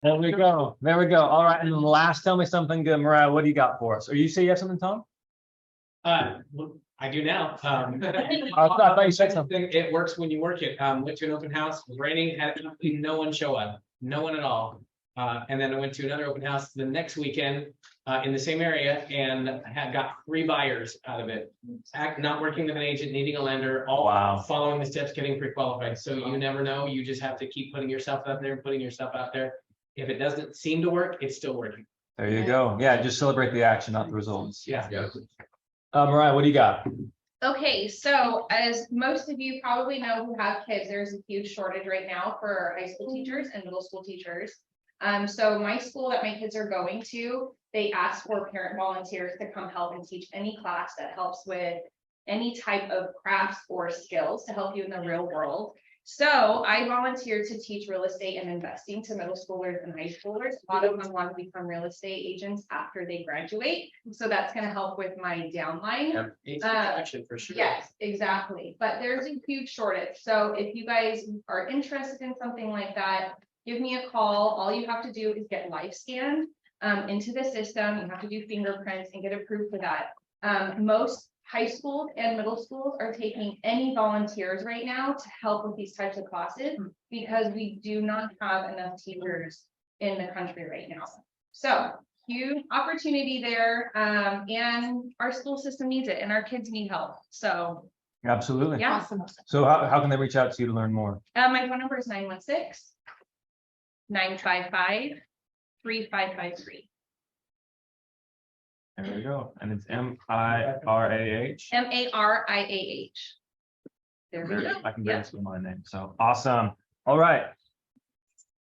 There we go. There we go. All right. And then last, tell me something good. Mariah, what do you got for us? Or you say you have something, Tom? Well, I do now. I thought you said something. It works when you work it. Went to an open house, it was raining, had no one show up, no one at all. And then I went to another open house the next weekend in the same area and had got 3 buyers out of it. Not working with an agent, needing a lender, all following the steps, getting pre-qualified. So you never know. You just have to keep putting yourself out there, putting yourself out there. If it doesn't seem to work, it's still working. There you go. Yeah, just celebrate the action, not the results. Yeah. Mariah, what do you got? Okay, so as most of you probably know who have kids, there's a huge shortage right now for high school teachers and middle school teachers. So my school that my kids are going to, they ask for parent volunteers to come help and teach any class that helps with any type of crafts or skills to help you in the real world. So I volunteered to teach real estate and investing to middle schoolers and high schoolers. A lot of them want to become real estate agents after they graduate. So that's going to help with my downline. For sure. Yes, exactly. But there's a huge shortage. So if you guys are interested in something like that, give me a call. All you have to do is get live scanned into the system. You have to do fingerprints and get approved for that. Most high schools and middle schools are taking any volunteers right now to help with these types of classes because we do not have enough teachers in the country right now. So huge opportunity there, and our school system needs it and our kids need help. So Absolutely. yeah. Awesome. So how can they reach out to you to learn more? My phone number is 916-955-3553. There we go. And it's M-I-R-A-H. M-A-R-I-A-H. There we go. I can Yep. barely spell my name. So awesome. All right.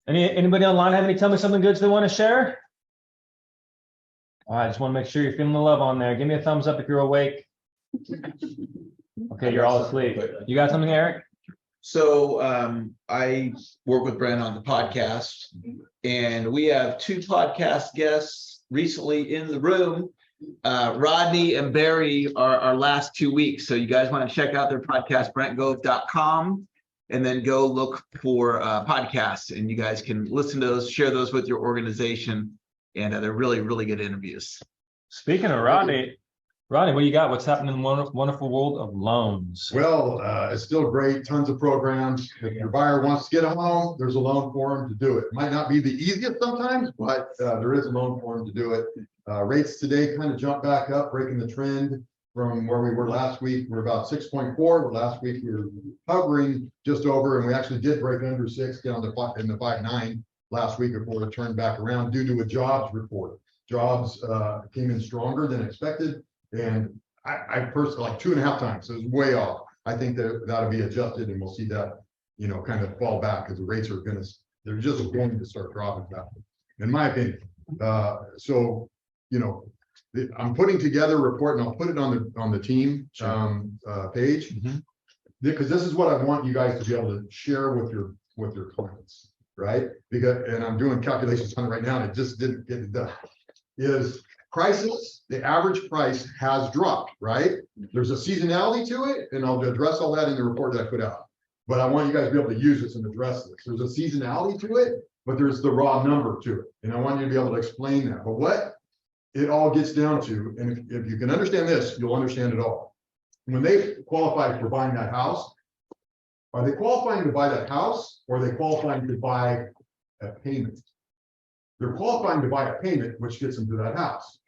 Anybody online have any tell me something good they want to share? All right, just want to make sure you're feeling the love on there. Give me a thumbs up if you're awake. Okay, you're all asleep. You got something, Eric? So I work with Brent on the podcast, and we have 2 podcast guests recently in the room. Rodney and Barry are our last 2 weeks. So you guys want to check out their podcast, brentgove.com, and then go look for podcasts, and you guys can listen to those, share those with your organization. And they're really, really good interviews. Speaking of Rodney, what do you got? What's happening in the wonderful world of loans? Well, it's still great. Tons of programs. If your buyer wants to get a loan, there's a loan for them to do it. Might not be the easiest sometimes, but there is a loan for them to do it. Rates today kind of jumped back up, breaking the trend from where we were last week. We're about 6.4. Last week we were hovering just over, and we actually did break under 6 down to in the 5.9 last week before it turned back around due to a jobs report. Jobs came in stronger than expected. And I personally like 2.5 times. So it's way off. I think that that'll be adjusted, and we'll see that, kind of fall back because the rates are they're just going to start dropping back, in my opinion. So, I'm putting together a report, and I'll put it on the team page, because this is what I want you guys to be able to share with your clients, right? And I'm doing calculations on it right now, and it just didn't get it done. Prices, the average price has dropped, right? There's a seasonality to it, and I'll address all that in the report that I put out. But I want you guys to be able to use this and address this. There's a seasonality to it, but there's the raw number to it. And I want you to be able to explain that. But what it all gets down to, and if you can understand this, you'll understand it all. When they qualify for buying that house, are they qualifying to buy that house, or are they qualifying to buy a payment? They're qualifying to buy a payment, which gets them to that house.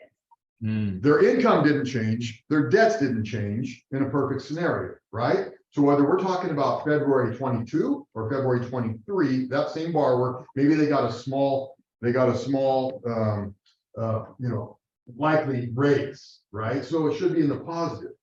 Their income didn't change, their debts didn't change in a perfect scenario, right? So whether we're talking about February 22 or February 23, that same borrower, maybe they got a small, likely raise, right? So it should be in the positive.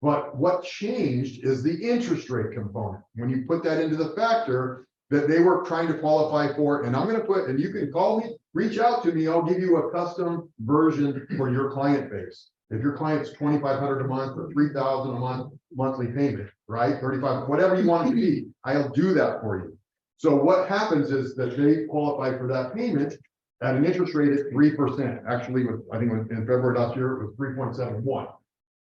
But what changed is the interest rate component. When you put that into the factor that they were trying to qualify for, and I'm going to put, and you can call me, reach out to me, I'll give you a custom version for your client base. If your client's $2,500 a month or $3,000 a month monthly payment, right? 35, whatever you want it to be, I'll do that for you. So what happens is that they qualify for that payment at an interest rate at 3%. Actually, I think in February last year, it was 3.71.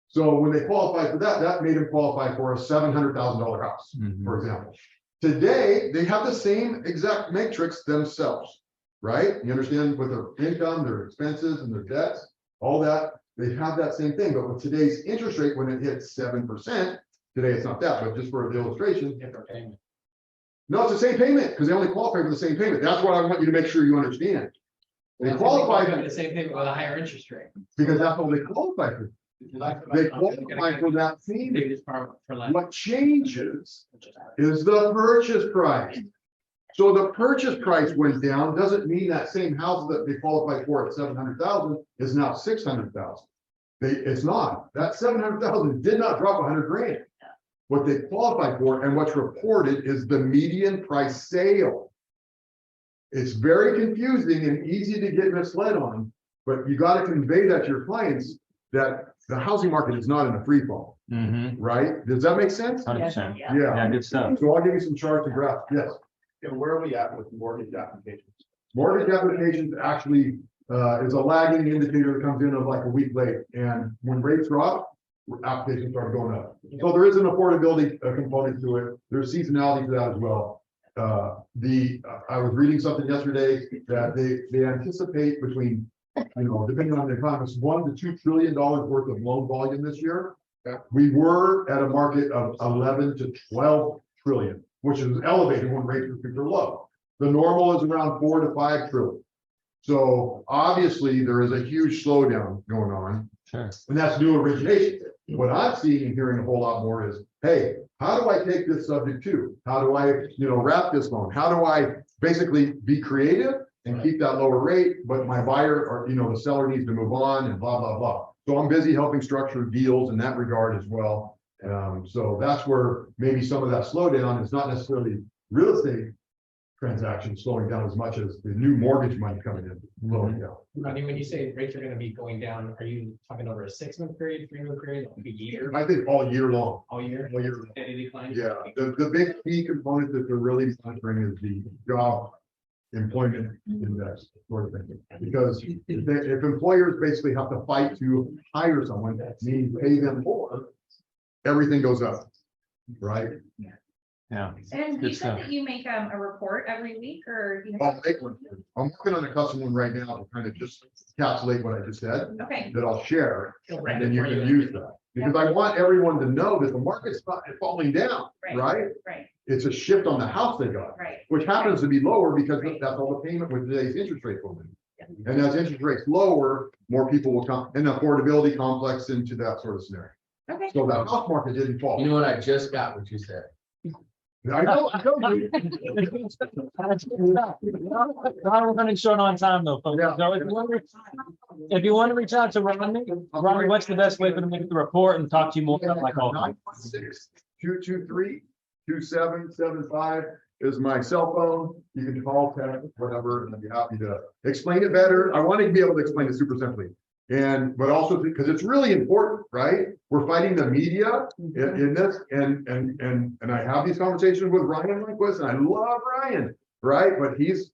So when they qualify for that, that made them qualify for a $700,000 house, for example. Today, they have the same exact matrix themselves. right? You understand with their income, their expenses and their debts, all that, they have that same thing. But with today's interest rate, when it hits 7%, today it's not that, but just for the illustration, Different payment. no, it's the same payment because they only qualify for the same payment. That's what I want you to make sure you understand. They qualify for the same payment with a higher interest rate. because that's what they qualify for. They qualify for that payment. Biggest part for less. What changes is the purchase price. So the purchase price went down, doesn't mean that same house that they qualified for at 700,000 is now 600,000. It's not. That 700,000 did not drop 100 grand. What they qualify for and what's reported is the median price sale. It's very confusing and easy to get misled on, but you got to convey that to your clients that the housing market is not in a free fall, right? Does that make sense? 100%. Yeah. Yeah, good stuff. So I'll give you some charts and graphs. Yes. And where are we at with mortgage applications? Mortgage applications actually is a lagging indicator that comes in of like a week late. And when rates drop, applications start going up. So there is an affordability component to it. There's seasonality to that as well. I was reading something yesterday that they anticipate between, depending on the economists, $1 to $2 trillion worth of loan volume this year. We were at a market of 11 to 12 trillion, which is elevated when rates are super low. The normal is around 4 to 5 trillion. So obviously there is a huge slowdown going on. Sure. And that's new origination. What I'm seeing and hearing a whole lot more is, hey, how do I take this subject to? How do I, wrap this loan? How do I basically be creative and keep that lower rate, but my buyer or, the seller needs to move on and blah, blah, blah. So I'm busy helping structure deals in that regard as well. So that's where maybe some of that slowdown is not necessarily real estate transactions slowing down as much as the new mortgage money coming in slowing down. I mean, when you say rates are going to be going down, are you talking over a 6-month period, 3-month period, like a year, I think all year long. all year? All year long. Steady decline? Yeah, the big key component that they're really monitoring is the job employment index sort of thing. Because if employers basically have to fight to hire someone, meaning pay them more, everything goes up, right? Yeah. And Good you said stuff. that you make a report every week or? I'll make one. I'm working on a custom one right now to kind of just encapsulate what I just said, Okay, that I'll share, Right. and then you can use that. Because I want everyone to know that the market's not falling down, right? right, It's a shift on the house they got, right. which happens to be lower because that's all the payment with today's interest rate will be. And as interest rates lower, more people will come, and the affordability complex into that sort of scenario. Okay. So that house market didn't fall. You know what? I just got what you said. I know, I told you. We're running short on time though, folks. Yeah. So if you want to reach out to Rodney, what's the best way for them to get the report and talk to you more about like all? 916-223-2775 is my cell phone. You can call, text, whatever, and I'd be happy to explain it better. I want to be able to explain it super simply. But also because it's really important, right? We're fighting the media in this, and I have these conversations with Ryan like this, and I love Ryan, right? But he's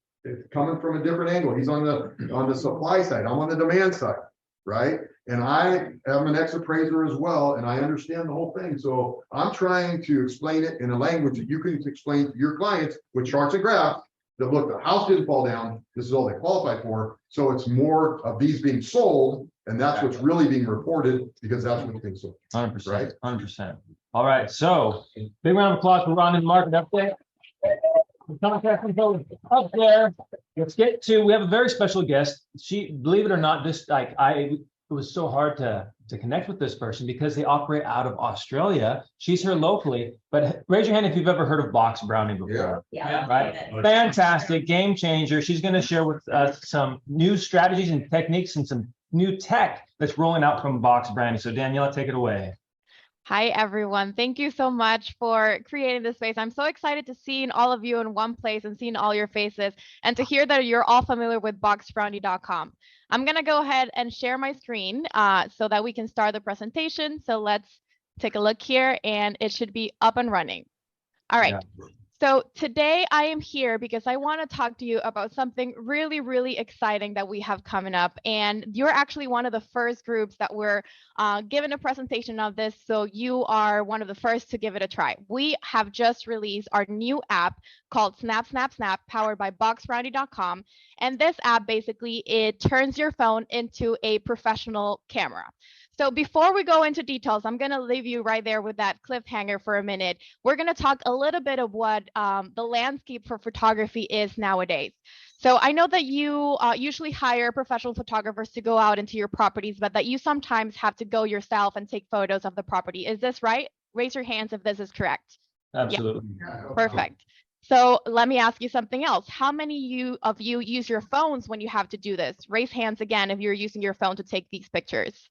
coming from a different angle. He's on the supply side. I'm on the demand side, right? And I am an ex-appraiser as well, and I understand the whole thing. So I'm trying to explain it in a language that you can explain to your clients with charts and graphs. That look, the house didn't fall down. This is all they qualify for. So it's more of these being sold, and that's what's really being reported because that's what's being sold. 100%, Right. 100%. All right, so big round of applause for Ron and Market update. The contact info up there. Let's get to. We have a very special guest. She, believe it or not, it was so hard to connect with this person because they operate out of Australia. She's here locally, but raise your hand if you've ever heard of Box Browning before. Yeah. Right. Fantastic, game changer. She's going to share with us some new strategies and techniques and some new tech that's rolling out from Box Browning. So Daniela, take it away. Hi, everyone. Thank you so much for creating this space. I'm so excited to see all of you in one place and seeing all your faces and to hear that you're all familiar with boxbrownie.com. I'm going to go ahead and share my screen so that we can start the presentation. So let's take a look here and it should be up and running. All right. Yeah. So today I am here because I want to talk to you about something really, really exciting that we have coming up. And you're actually one of the first groups that were given a presentation of this. So you are one of the first to give it a try. We have just released our new app called Snap, Snap, Snap, powered by boxbrownie.com. And this app basically, it turns your phone into a professional camera. So before we go into details, I'm going to leave you right there with that cliffhanger for a minute. We're going to talk a little bit of what the landscape for photography is nowadays. So I know that you usually hire professional photographers to go out into your properties, but that you sometimes have to go yourself and take photos of the property. Is this right? Raise your hands if this is correct. Absolutely. Perfect. So let me ask you something else. How many of you use your phones when you have to do this? Raise hands again if you're using your phone to take these pictures.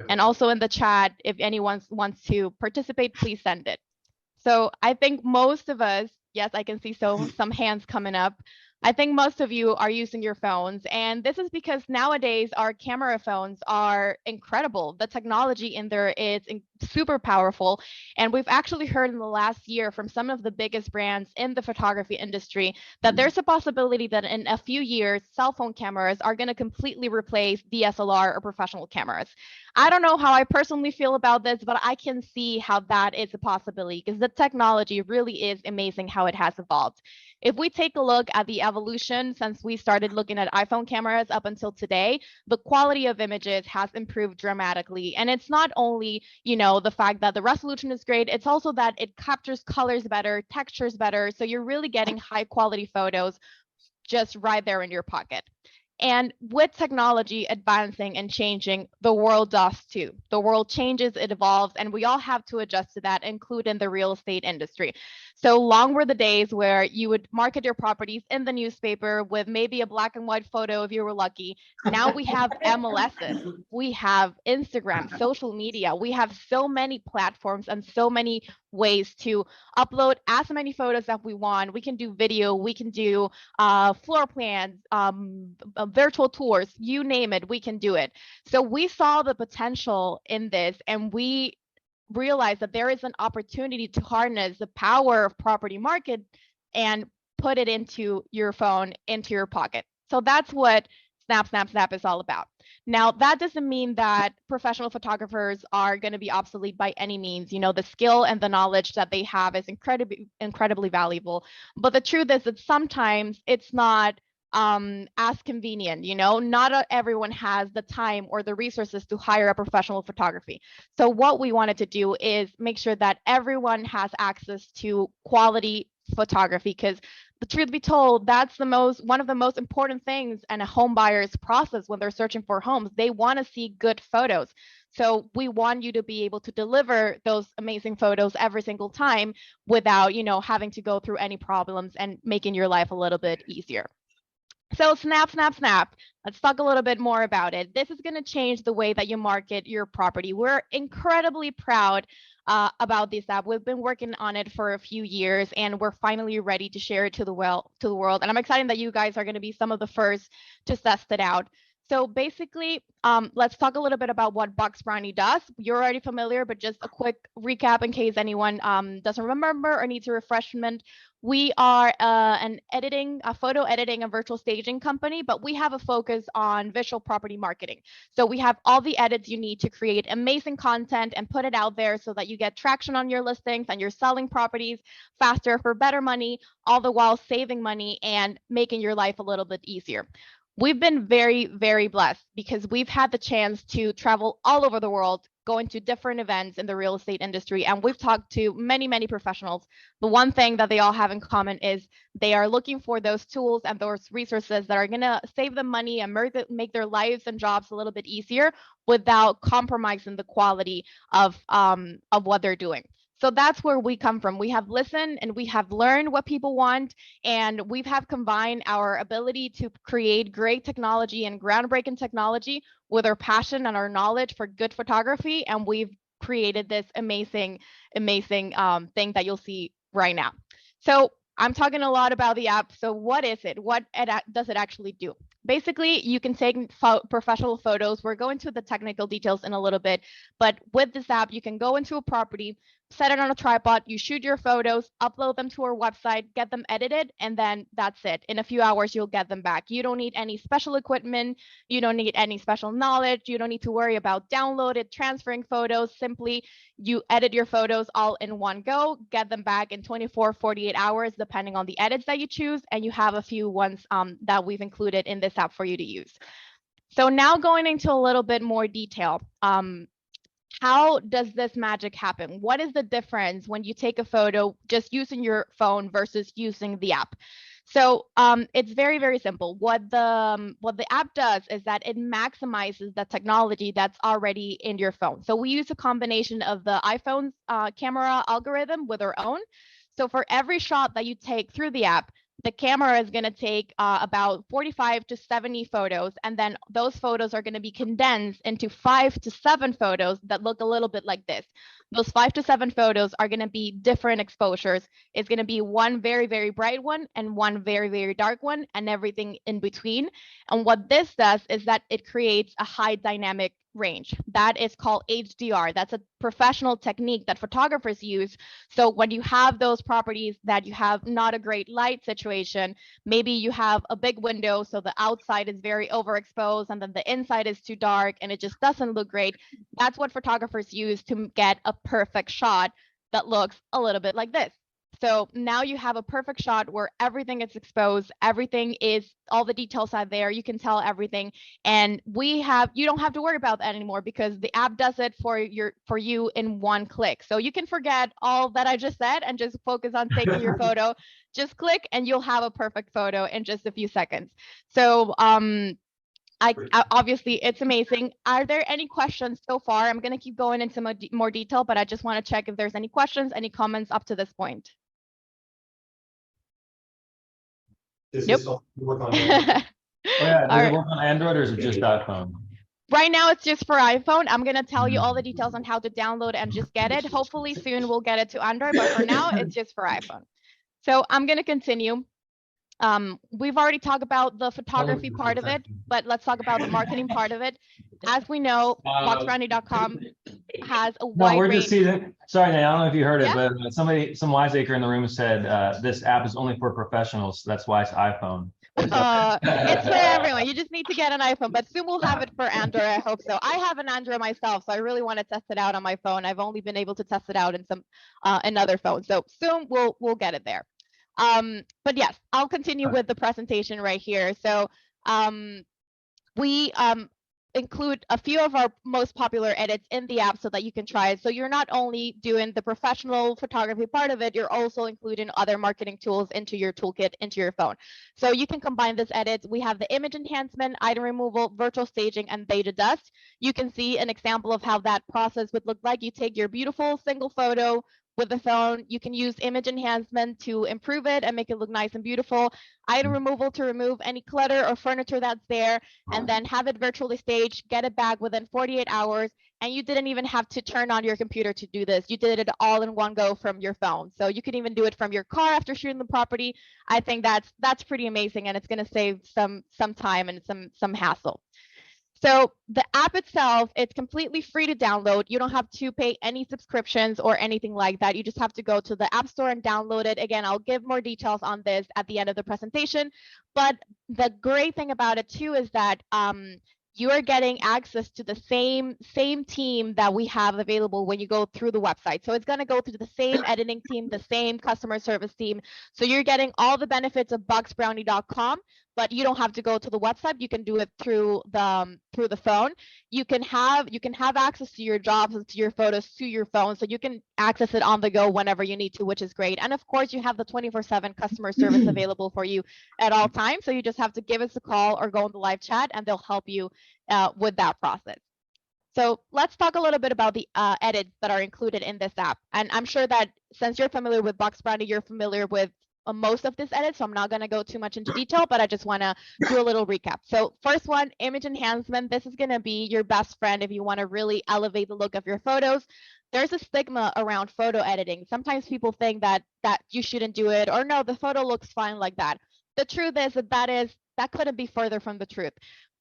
And also in the chat, if anyone wants to participate, please send it. So I think most of us, yes, I can see some hands coming up. I think most of you are using your phones, and this is because nowadays our camera phones are incredible. The technology in there is super powerful, and we've actually heard in the last year from some of the biggest brands in the photography industry that there's a possibility that in a few years, cell phone cameras are going to completely replace DSLR or professional cameras. I don't know how I personally feel about this, but I can see how that is a possibility because the technology really is amazing how it has evolved. If we take a look at the evolution since we started looking at iPhone cameras up until today, the quality of images has improved dramatically. And it's not only, the fact that the resolution is great, it's also that it captures colors better, textures better. So you're really getting high quality photos just right there in your pocket. And with technology advancing and changing, the world does too. The world changes, it evolves, and we all have to adjust to that, including the real estate industry. So long were the days where you would market your properties in the newspaper with maybe a black and white photo if you were lucky. Now we have MLSs, we have Instagram, social media, we have so many platforms and so many ways to upload as many photos that we want. We can do video, we can do floor plans, virtual tours, you name it, we can do it. So we saw the potential in this, and we realized that there is an opportunity to harness the power of property market and put it into your phone, into your pocket. So that's what Snap, Snap, Snap is all about. Now, that doesn't mean that professional photographers are going to be obsolete by any means. The skill and the knowledge that they have is incredibly valuable. But the truth is that sometimes it's not as convenient. Not everyone has the time or the resources to hire a professional photography. So what we wanted to do is make sure that everyone has access to quality photography, because the truth be told, that's one of the most important things in a home buyer's process when they're searching for homes. They want to see good photos. So we want you to be able to deliver those amazing photos every single time without, having to go through any problems and making your life a little bit easier. So Snap, Snap, Snap. Let's talk a little bit more about it. This is going to change the way that you market your property. We're incredibly proud about this app. We've been working on it for a few years, and we're finally ready to share it to the world. And I'm excited that you guys are going to be some of the first to test it out. So basically, let's talk a little bit about what Box Brownie does. You're already familiar, but just a quick recap in case anyone doesn't remember or needs a refreshment. We are a photo editing and virtual staging company, but we have a focus on visual property marketing. So we have all the edits you need to create amazing content and put it out there so that you get traction on your listings and you're selling properties faster for better money, all the while saving money and making your life a little bit easier. We've been very, very blessed because we've had the chance to travel all over the world, going to different events in the real estate industry, and we've talked to many, many professionals. The one thing that they all have in common is they are looking for those tools and those resources that are going to save them money and make their lives and jobs a little bit easier without compromising the quality of what they're doing. So that's where we come from. We have listened and we have learned what people want, and we have combined our ability to create great technology and groundbreaking technology with our passion and our knowledge for good photography, and we've created this amazing thing that you'll see right now. So I'm talking a lot about the app. So what is it? What does it actually do? Basically, you can take professional photos. We're going to the technical details in a little bit, but with this app, you can go into a property, set it on a tripod, you shoot your photos, upload them to our website, get them edited, and then that's it. In a few hours, you'll get them back. You don't need any special equipment. You don't need any special knowledge. You don't need to worry about downloaded, transferring photos. Simply, you edit your photos all in one go, get them back in 24, 48 hours, depending on the edits that you choose. And you have a few ones that we've included in this app for you to use. So now going into a little bit more detail. How does this magic happen? What is the difference when you take a photo just using your phone versus using the app? So it's very, very simple. What the app does is that it maximizes the technology that's already in your phone. So we use a combination of the iPhone's camera algorithm with our own. So for every shot that you take through the app, the camera is going to take about 45 to 70 photos, and then those photos are going to be condensed into 5 to 7 photos that look a little bit like this. Those 5 to 7 photos are going to be different exposures. It's going to be one very, very bright one and one very, very dark one, and everything in between. And what this does is that it creates a high dynamic range. That is called HDR. That's a professional technique that photographers use. So when you have those properties that you have not a great light situation, maybe you have a big window, so the outside is very overexposed and then the inside is too dark and it just doesn't look great. That's what photographers use to get a perfect shot that looks a little bit like this. So now you have a perfect shot where everything is exposed, everything is, all the details are there, you can tell everything. And you don't have to worry about that anymore because the app does it for you in one click. So you can forget all that I just said and just focus on taking your photo. Just click and you'll have a perfect photo in just a few seconds. So obviously it's amazing. Are there any questions so far? I'm going to keep going into more detail, but I just want to check if there's any questions, any comments up to this point. Does Nope. this all work on Oh yeah, does All it right. work on Android or is it just iPhone? Right now, it's just for iPhone. I'm going to tell you all the details on how to download and just get it. Hopefully soon we'll get it to Android, but for now, it's just for iPhone. So I'm going to continue. We've already talked about the photography part of it, but let's talk about the marketing part of it. As we know, boxbrownie.com has a No, wide we're range. just seeing, sorry, Nate, I don't know if you heard it, Yeah. but some wiseacre in the room said this app is only for professionals. That's why it's iPhone. It's for everyone. You just need to get an iPhone, but soon we'll have it for Android. I hope so. I have an Android myself, so I really want to test it out on my phone. I've only been able to test it out in some another phone, so soon we'll get it there. But yes, I'll continue with the presentation right here. So we include a few of our most popular edits in the app so that you can try it. So you're not only doing the professional photography part of it, you're also including other marketing tools into your toolkit, into your phone. So you can combine this edits. We have the image enhancement, item removal, virtual staging, and beta dust. You can see an example of how that process would look like. You take your beautiful single photo with the phone. You can use image enhancement to improve it and make it look nice and beautiful. Item removal to remove any clutter or furniture that's there, and then have it virtually staged, get it back within 48 hours. And you didn't even have to turn on your computer to do this. You did it all in one go from your phone. So you can even do it from your car after shooting the property. I think that's pretty amazing, and it's going to save some time and some hassle. So the app itself, it's completely free to download. You don't have to pay any subscriptions or anything like that. You just have to go to the App Store and download it. Again, I'll give more details on this at the end of the presentation. But the great thing about it too is that you are getting access to the same team that we have available when you go through the website. So it's going to go through the same editing team, the same customer service team. So you're getting all the benefits of boxbrownie.com, but you don't have to go to the website. You can do it through the phone. You can have access to your jobs and to your photos to your phone, so you can access it on the go whenever you need to, which is great. And of course, you have the 24/7 customer service available for you at all times. So you just have to give us a call or go on the live chat, and they'll help you with that process. So let's talk a little bit about the edits that are included in this app. And I'm sure that since you're familiar with Box Brownie, you're familiar with most of this edit, so I'm not going to go too much into detail, but I just want to do a little recap. So first one, image enhancement. This is going to be your best friend if you want to really elevate the look of your photos. There's a stigma around photo editing. Sometimes people think that you shouldn't do it, or no, the photo looks fine like that. The truth is that couldn't be further from the truth.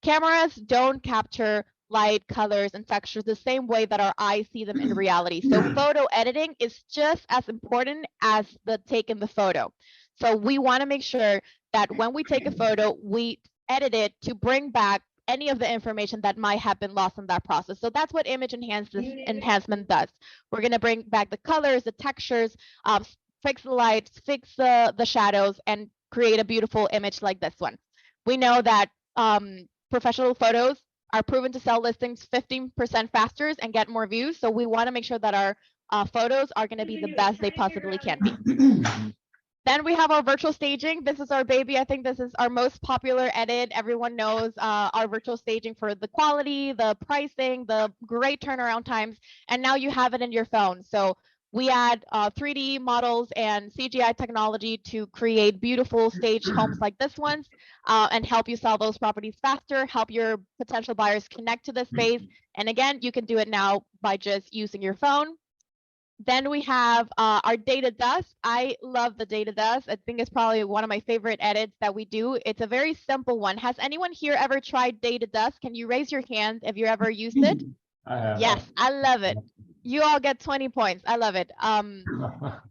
Cameras don't capture light, colors, and textures the same way that our eyes see them in reality. So photo editing is just as important as the taking the photo. So we want to make sure that when we take a photo, we edit it to bring back any of the information that might have been lost in that process. So that's what image enhancement does. We're going to bring back the colors, the textures, fix the lights, fix the shadows, and create a beautiful image like this one. We know that professional photos are proven to sell listings 15% faster and get more views. So we want to make sure that our photos are going to be the best they possibly can be. Then we have our virtual staging. This is our baby. I think this is our most popular edit. Everyone knows our virtual staging for the quality, the pricing, the great turnaround times, and now you have it in your phone. So we add 3D models and CGI technology to create beautiful staged homes like this one, and help you sell those properties faster, help your potential buyers connect to the space. And again, you can do it now by just using your phone. Then we have our data dust. I love the data dust. I think it's probably one of my favorite edits that we do. It's a very simple one. Has anyone here ever tried data dust? Can you raise your hand if you ever used it? I have. Yes, I love it. You all get 20 points. I love it.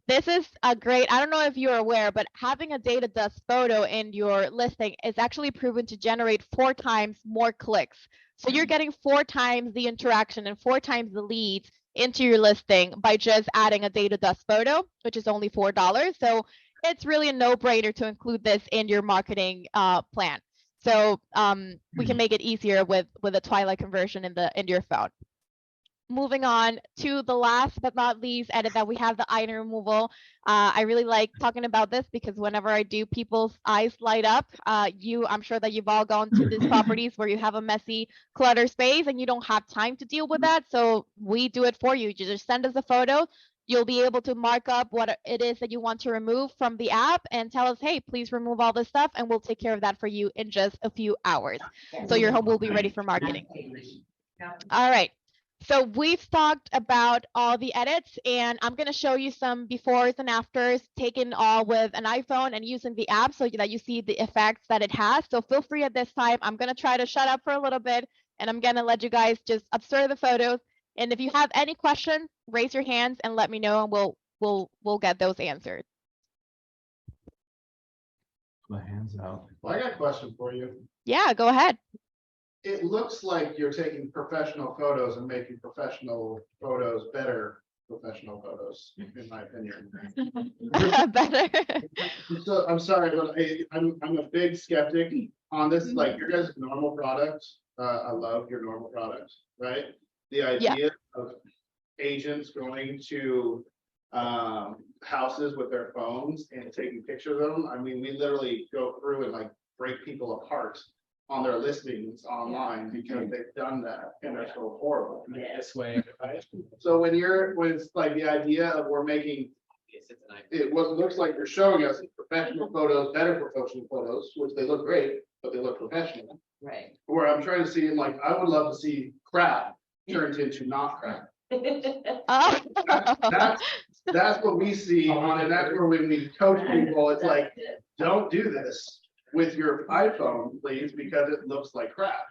This is a great, I don't know if you're aware, but having a data dust photo in your listing is actually proven to generate 4 times more clicks. So you're getting 4 times the interaction and 4 times the leads into your listing by just adding a data dust photo, which is only $4. So it's really a no-brainer to include this in your marketing plan. So we can make it easier with a twilight conversion in your phone. Moving on to the last but not least edit that we have, the item removal. I really like talking about this because whenever I do, people's eyes light up. I'm sure that you've all gone to these properties where you have a messy clutter space and you don't have time to deal with that. So we do it for you. You just send us a photo. You'll be able to mark up what it is that you want to remove from the app and tell us, hey, please remove all this stuff, and we'll take care of that for you in just a few hours. So your home will be ready for marketing. All right. So we've talked about all the edits, and I'm going to show you some befores and afters taken all with an iPhone and using the app so that you see the effects that it has. So feel free at this time. I'm going to try to shut up for a little bit, and I'm going to let you guys just observe the photos. And if you have any questions, raise your hands and let me know, and we'll get those answered. My hands out. Well, I got a question for you. Yeah, go ahead. It looks like you're taking professional photos and making professional photos better professional photos, in my opinion. Better. So I'm sorry, but I'm a big skeptic on this. Like your guys' normal product, I love your normal product, right? The idea of agents going to houses with their phones and taking pictures of them. I mean, we literally go through and like break people apart on their listings online because they've done that and they're so horrible. This way, right? So when it's like the idea of we're making it, what looks like you're showing us is professional photos, better professional photos, which they look great, but they look professional. Right. Where I'm trying to see, like, I would love to see crap turned into not crap. That's what we see on, and that's where when we coach people, it's like, don't do this with your iPhone, please, because it looks like crap,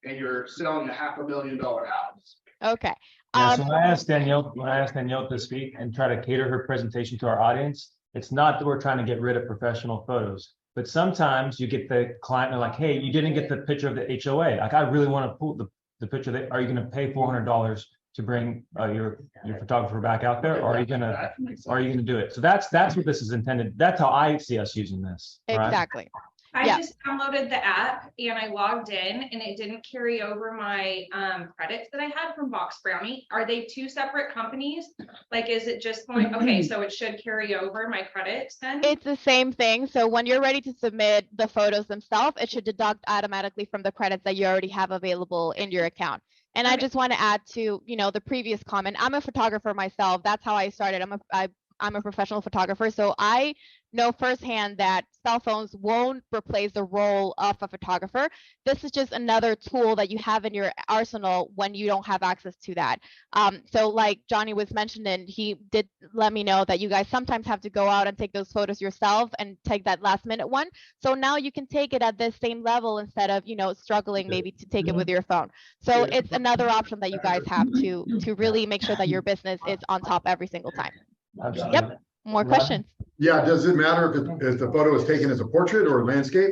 and you're selling a $500,000 house. Okay. Yeah, so when I asked Danielle to speak and try to cater her presentation to our audience, it's not that we're trying to get rid of professional photos, but sometimes you get the client, they're like, hey, you didn't get the picture of the HOA. Like, I really want to pull the picture. Are you going to pay $400 to bring your photographer back out there, or are you going to do it? So that's what this is intended. That's how I see us using this. Right? Exactly. I just downloaded the app and I logged in and it didn't carry over my credits that I had from Box Brownie. Are they 2 separate companies? Like, is it just going, okay, so it should carry over my credits then? It's the same thing. So when you're ready to submit the photos themselves, it should deduct automatically from the credits that you already have available in your account. And I just want to add to, the previous comment. I'm a photographer myself. That's how I started. I'm a professional photographer, so I know firsthand that cell phones won't replace the role of a photographer. This is just another tool that you have in your arsenal when you don't have access to that. So like Johnny was mentioning, he did let me know that you guys sometimes have to go out and take those photos yourself and take that last minute one. So now you can take it at this same level instead of, struggling maybe to take it with your phone. So it's another option that you guys have to really make sure that your business is on top every single time. Absolutely. Yep. More questions? Yeah, does it matter if the photo is taken as a portrait or landscape?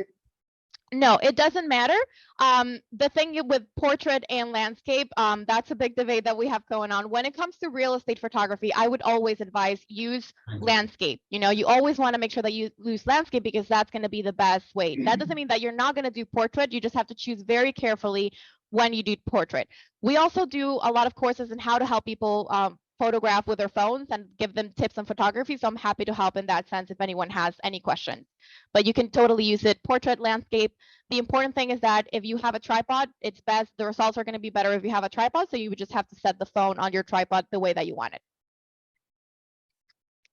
No, it doesn't matter. The thing with portrait and landscape, that's a big debate that we have going on. When it comes to real estate photography, I would always advise use landscape. You always want to make sure that you use landscape because that's going to be the best way. That doesn't mean that you're not going to do portrait. You just have to choose very carefully when you do portrait. We also do a lot of courses in how to help people photograph with their phones and give them tips on photography. So I'm happy to help in that sense if anyone has any questions. But you can totally use it, portrait, landscape. The important thing is that if you have a tripod, it's best, the results are going to be better if you have a tripod. So you would just have to set the phone on your tripod the way that you want it.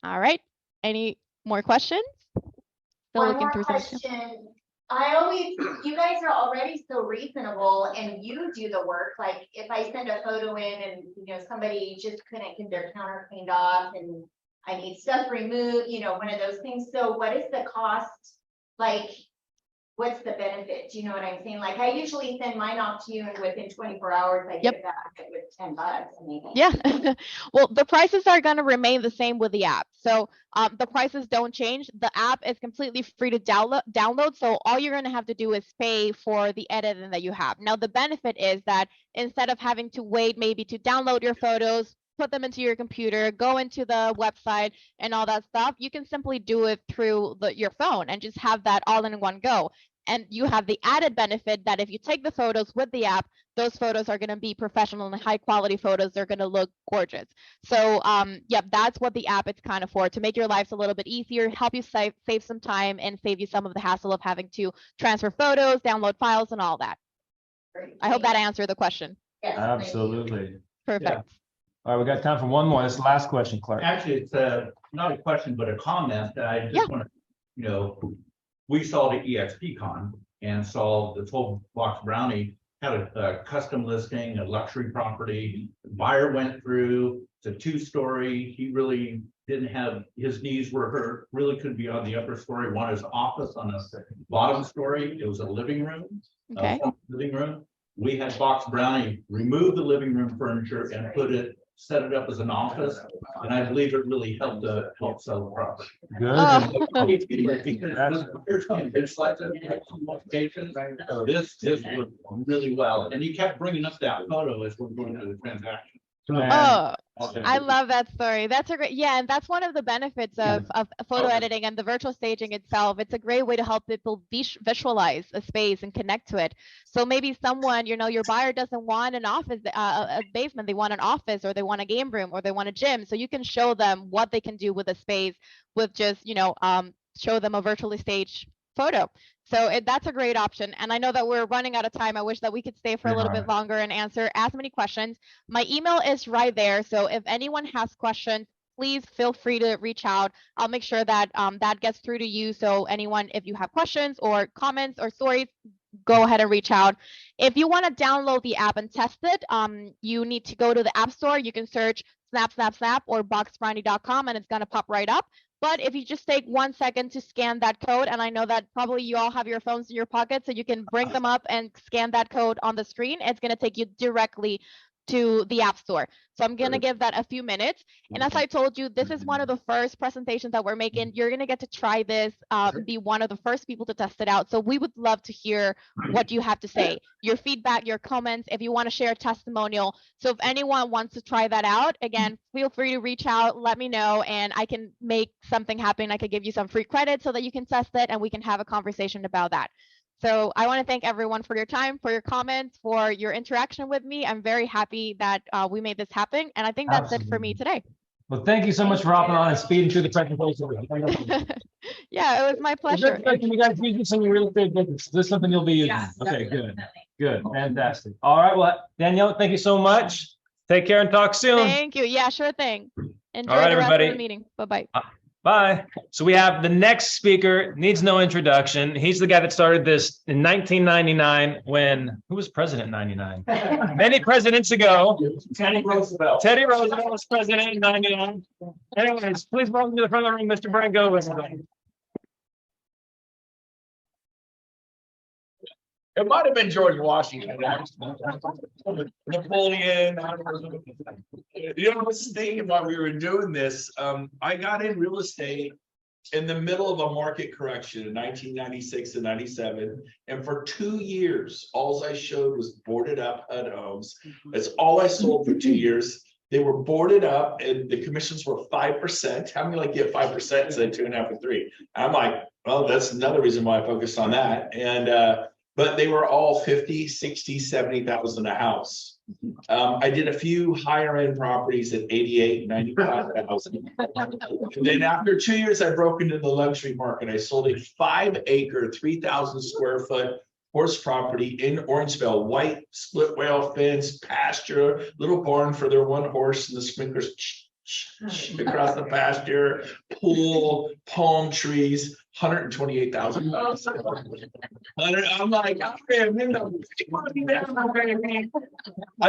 All right. Any more questions? Still One looking more through some. question. You guys are already so reasonable and you do the work. Like if I send a photo in and, somebody just couldn't get their counter cleaned off and I need stuff removed, one of those things. So what is the cost? Like, what's the benefit? Do you know what I'm saying? Like I usually send mine off to you and within 24 hours, I get it back with $10 maybe. Yeah. Well, the prices are going to remain the same with the app. So the prices don't change. The app is completely free to download. So all you're going to have to do is pay for the editing that you have. Now, the benefit is that instead of having to wait maybe to download your photos, put them into your computer, go into the website and all that stuff, you can simply do it through your phone and just have that all in one go. And you have the added benefit that if you take the photos with the app, those photos are going to be professional and high quality photos. They're going to look gorgeous. So that's what the app is kind of for, to make your lives a little bit easier, help you save some time and save you some of the hassle of having to transfer photos, download files and all that. Great. I hope that answered the question. Yes, Absolutely. Perfect. Yeah. All right, we got time for one more. This is the last question, Clark. Actually, it's not a question, but a comment. I just want to, we saw the EXPCon and saw the Toll Box Brownie had a custom listing, a luxury property. The buyer went through, it's a 2-story. He really didn't have, his knees were hurt, really couldn't be on the upper story. One is office on the bottom story. It was a living room. Okay. Living room. We had Box Brownie remove the living room furniture and set it up as an office, and I believe it really helped sell the property. Good. This was really well, and you kept bringing up that photo as we're going through the transaction. Oh, I love that story. That's a great, and that's one of the benefits of photo editing and the virtual staging itself. It's a great way to help people visualize a space and connect to it. So maybe someone, your buyer doesn't want an office, a basement, they want an office, or they want a game room, or they want a gym. So you can show them what they can do with a space with just, show them a virtually staged photo. So that's a great option. And I know that we're running out of time. I wish that we could stay for a little bit longer and answer as many questions. My email is right there. So if anyone has questions, please feel free to reach out. I'll make sure that that gets through to you. So anyone, if you have questions or comments or stories, go ahead and reach out. If you want to download the app and test it, you need to go to the App Store. You can search Snap, Snap, Snap or boxbrownie.com and it's going to pop right up. But if you just take 1 second to scan that code, and I know that probably you all have your phones in your pocket, so you can bring them up and scan that code on the screen. It's going to take you directly to the App Store. So I'm going to give that a few minutes. And as I told you, this is one of the first presentations that we're making. You're going to get to try this, be one of the first people to test it out. So we would love to hear what you have to say, your feedback, your comments, if you want to share a testimonial. So if anyone wants to try that out, again, feel free to reach out, let me know, and I can make something happen. I could give you some free credit so that you can test it and we can have a conversation about that. So I want to thank everyone for your time, for your comments, for your interaction with me. I'm very happy that we made this happen. And I think that's it for me today. Well, thank you so much for hopping on and speeding through the presentation. Yeah, it was my pleasure. Can you guys use this in your real estate business? Is this something you'll be using? Yes, Okay, definitely. good. Fantastic. All right. Well, Danielle, thank you so much. Take care and talk soon. Thank you. Yeah, sure thing. Enjoy right, the rest of everybody. the meeting. Bye-bye. Bye. So we have the next speaker, needs no introduction. He's the guy that started this in 1999 when, who was president in 99? Many presidents ago. Teddy Roosevelt. Teddy Roosevelt was president in 99. Anyways, please welcome to the front of the room, Mr. Brent. Go with me. It might have been George Washington. Napoleon. You know, I was thinking while we were doing this, I got in real estate in the middle of a market correction in 1996 and 97. And for 2 years, all I showed was boarded up HUD homes. That's all I sold for 2 years. They were boarded up and the commissions were 5%. How many like get 5% instead of 2.5 or 3? I'm like, well, that's another reason why I focused on that. And, but they were all 50, 60, 70,000 a house. I did a few higher end properties at 88, 95,000. And then after 2 years, I broke into the luxury market. I sold a 5-acre, 3,000 square foot horse property in Orangeville, white split rail fence, pasture, little barn for their one horse, and the sprinklers across the pasture, pool, palm trees, 128,000. I'm like, I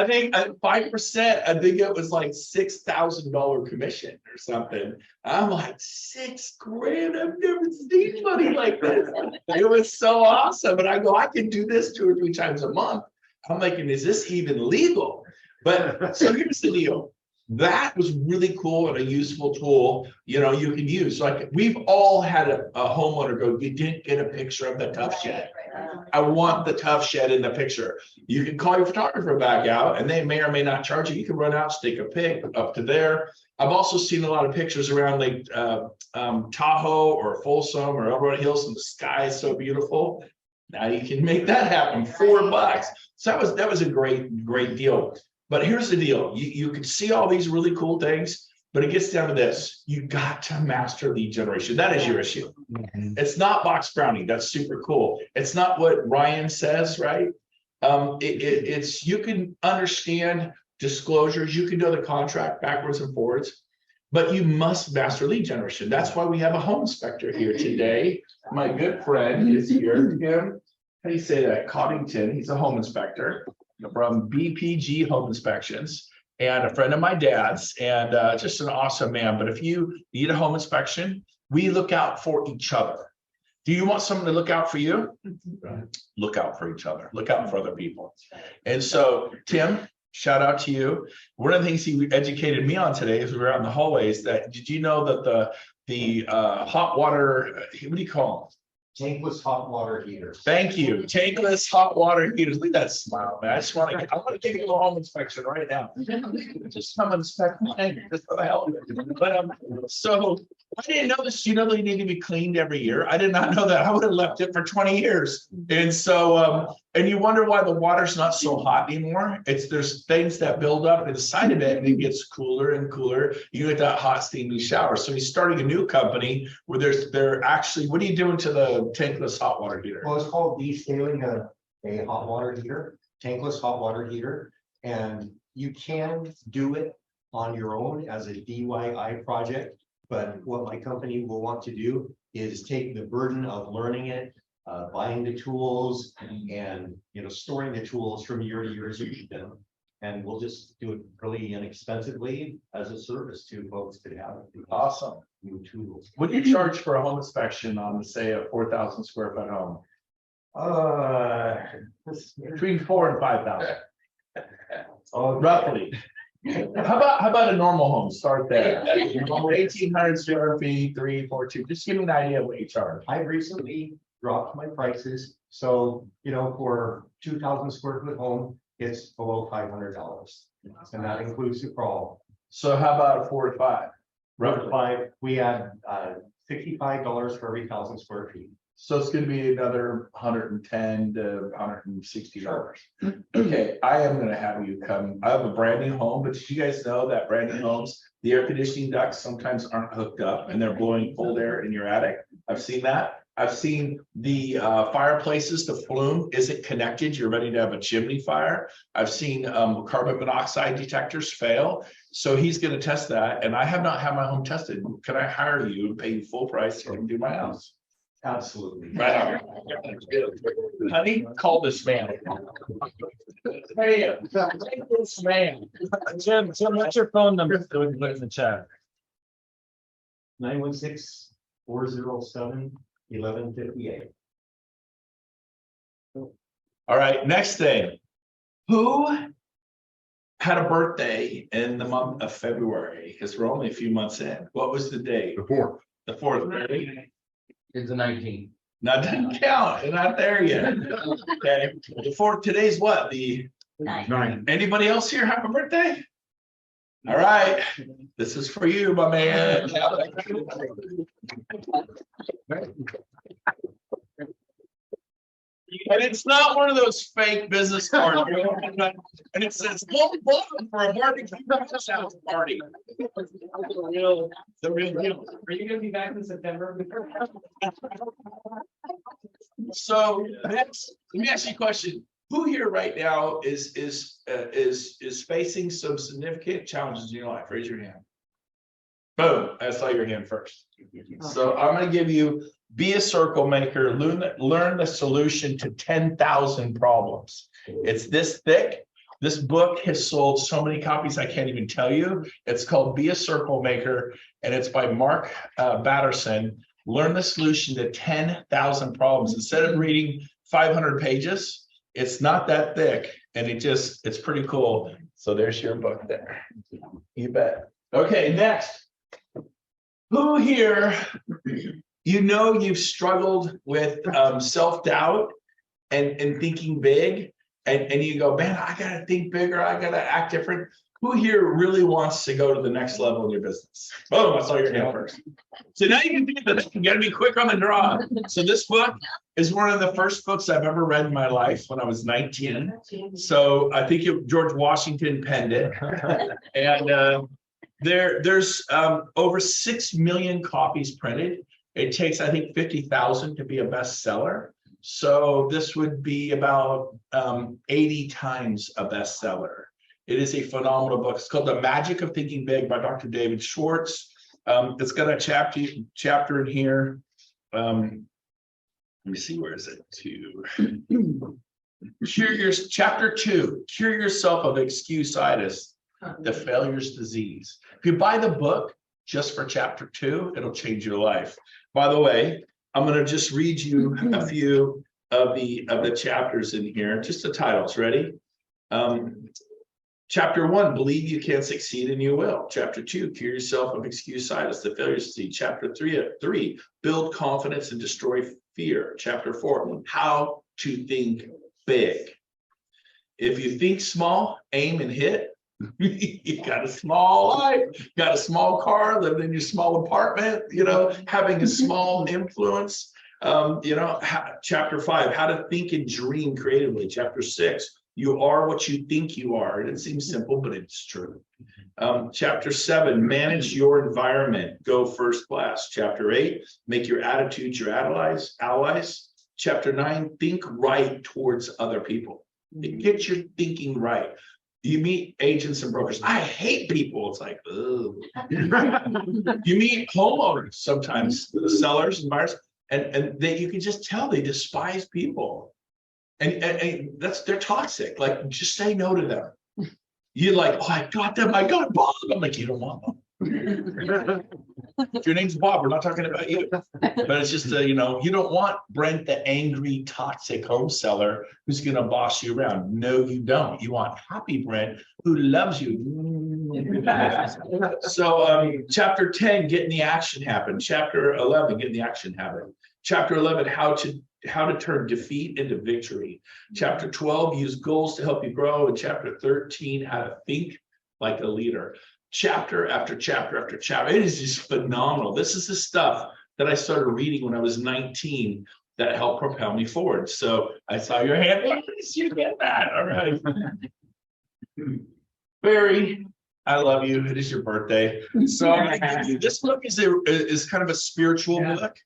think at 5%, I think it was like $6,000 commission or something. I'm like, $6,000. I've never seen money like this. It was so awesome. And I go, I can do this 2 or 3 times a month. I'm like, is this even legal? But so here's the deal. That was really cool and a useful tool, you know, you can use. Like we've all had a homeowner go, you didn't get a picture of the tough shed. I want the tough shed in the picture. You can call your photographer back out and they may or may not charge you. You can run out, stick a pic up to there. I've also seen a lot of pictures around like Tahoe or Folsom or Elbert Hills, and the sky is so beautiful. Now you can make that happen, $4. So that was a great deal. But here's the deal. You can see all these really cool things, but it gets down to this. You got to master lead generation. That is your issue. It's not box brownie. That's super cool. It's not what Ryan says, right? It's you can understand disclosures. You can know the contract backwards and forwards, but you must master lead generation. That's why we have a home inspector here today. My good friend is here. Tim, how do you say that? Coddington. He's a home inspector from BPG Home Inspections, and a friend of my dad's, and just an awesome man. But if you need a home inspection, we look out for each other. Do you want someone to look out for you? Look out for each other. Look out for other people. And so, Tim, shout out to you. One of the things he educated me on today as we were out in the hallways, that did you know that the hot water, what do you call them? Tankless hot water heaters. Thank you. Tankless hot water heaters. Look at that smile, man. I want to give you a home inspection right now. Just come inspect mine, just for the hell of it. But so I didn't know this. You know they need to be cleaned every year. I did not know that. I would have left it for 20 years. And so and you wonder why the water's not so hot anymore. There's things that build up inside of it and it gets cooler and cooler. You get that hot steamy shower. So he's starting a new company where they're actually, what are you doing to the tankless hot water heater? Well, it's called descaling a hot water heater, tankless hot water heater. And you can do it on your own as a DIY project. But what my company will want to do is take the burden of learning it, buying the tools, and storing the tools from year to year as you need them. And we'll just do it really inexpensively as a service to folks that have awesome new tools. What do you charge for a home inspection on, say, a 4,000 square foot home? Between 4,000 and 5,000. Roughly. How about a normal home? Start there. 1,800 square feet, 3, 4, 2. Just give me an idea of what you charge. I've recently dropped my prices. So, for 2,000 square foot home, it's below $500. And that includes the crawl. So how about a 4 to 5? Roughly 5, we add $65 for every 1,000 square feet. So it's going to be another $110 to $160. Okay, I am going to have you come. I have a brand new home, but did you guys know that brand new homes, the air conditioning ducts sometimes aren't hooked up and they're blowing cold air in your attic? I've seen that. I've seen the fireplaces, the flume isn't connected. You're ready to have a chimney fire. I've seen carbon monoxide detectors fail. So he's going to test that. And I have not had my home tested. Can I hire you and pay you full price to come do my house? Absolutely. Right on. Honey, call this man. Hey, take this man. Jim, what's your phone number? So we can put it in the chat. 916-407-1158. All right, next thing. Who had a birthday in the month of February? Because we're only a few months in. What was the date? The 4th. The 4th. It's the 19th. Not doesn't count. You're not there yet. Okay. The 4th, today's what? The 9. anybody else here have a birthday? All right. This is for you, my man. And it's not one of those fake business cards. And it says, welcome for a barbecue party. The real deal. Are you gonna be back in September? So next, let me ask you a question. Who here right now is facing some significant challenges in your life? Raise your hand. Boom, I saw your hand first. So I'm gonna give you, be a circle maker, learn the solution to 10,000 problems. It's this thick. This book has sold so many copies, I can't even tell you. It's called Be a Circle Maker, and it's by Mark Batterson. Learn the solution to 10,000 problems. Instead of reading 500 pages, it's not that thick, and it's pretty cool. So there's your book there. You bet. Okay, next. Who here, you've struggled with self-doubt and thinking big, and you go, man, I gotta think bigger, I gotta act different. Who here really wants to go to the next level in your business? Boom, I saw your hand first. So now you can do this. You gotta be quick on the draw. So this book is one of the first books I've ever read in my life when I was 19. So I think George Washington penned it. And there's over 6 million copies printed. It takes, I think, 50,000 to be a bestseller. So this would be about 80 times a bestseller. It is a phenomenal book. It's called The Magic of Thinking Big by Dr. David Schwartz. It's got a chapter in here. Let me see, where is it? Chapter 2, cure yourself of excuse-itis, the failure's disease. If you buy the book just for chapter 2, it'll change your life. By the way, I'm going to just read you a few of the chapters in here, just the titles. Ready? Chapter 1, believe you can succeed and you will. Chapter 2, cure yourself of excuse-itis, the failure's disease. Chapter 3, build confidence and destroy fear. Chapter 4, how to think big. If you think small, aim and hit. You got a small life, got a small car, living in your small apartment, having a small influence. Chapter 5, how to think and dream creatively. Chapter 6, you are what you think you are. And it seems simple, but it's true. Chapter 7, manage your environment. Go first class. Chapter 8, make your attitudes your allies. Chapter 9, think right towards other people. Get your thinking right. You meet agents and brokers. I hate people. It's like, oh. You meet homeowners sometimes, the sellers and buyers, and you can just tell they despise people. And they're toxic. Like, just say no to them. You're like, oh, I got them. I got Bob. I'm like, you don't want them. If your name's Bob, we're not talking about you. But it's just, you don't want Brent, the angry, toxic home seller who's going to boss you around. No, you don't. You want happy Brent who loves you. So chapter 10, getting the action happen. Chapter 11, getting the action happen. Chapter 11, how to turn defeat into victory. Chapter 12, use goals to help you grow. And chapter 13, how to think like a leader. Chapter after chapter after chapter. It is just phenomenal. This is the stuff that I started reading when I was 19 that helped propel me forward. So I saw your hand. You get that. All right. Barry, I love you. It is your birthday. So this book is kind of a spiritual book,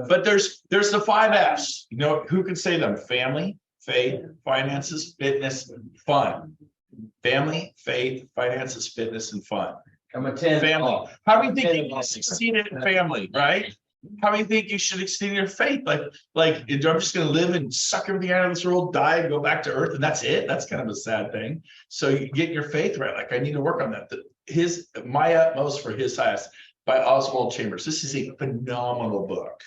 but there's the 5 F's. You know, who can say them? Family, faith, finances, fitness, fun. Family, faith, finances, fitness, and fun. I'm a 10. Family. How do you think you succeed in family, right? How do you think you should exceed your faith? Like, I'm just going to live and suck everything out of this world, die, and go back to earth, and that's it? That's kind of a sad thing. So you get your faith right. Like, I need to work on that. My Utmost for His Highest by Oswald Chambers. This is a phenomenal book.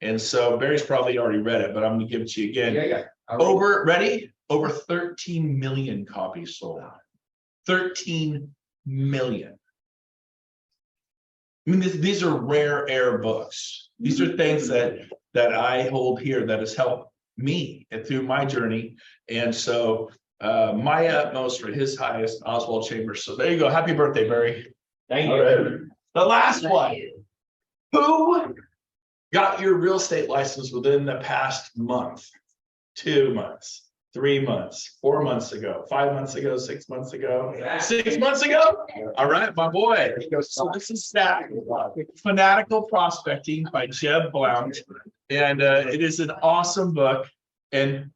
And so Barry's probably already read it, but I'm going to give it to you again. Yeah. Over 13 million copies sold. 13 million. I mean, these are rare air books. These are things that I hold here that has helped me and through my journey. And so my Utmost for His Highest, Oswald Chambers. So there you go. Happy birthday, Barry. Thank All you. right. The last one. Who got your real estate license within the past month, 2 months, 3 months, 4 months ago, 5 months ago, 6 months ago, 6 months ago? All right, my boy. So this is Fanatical Prospecting by Jeb Blount. And it is an awesome book and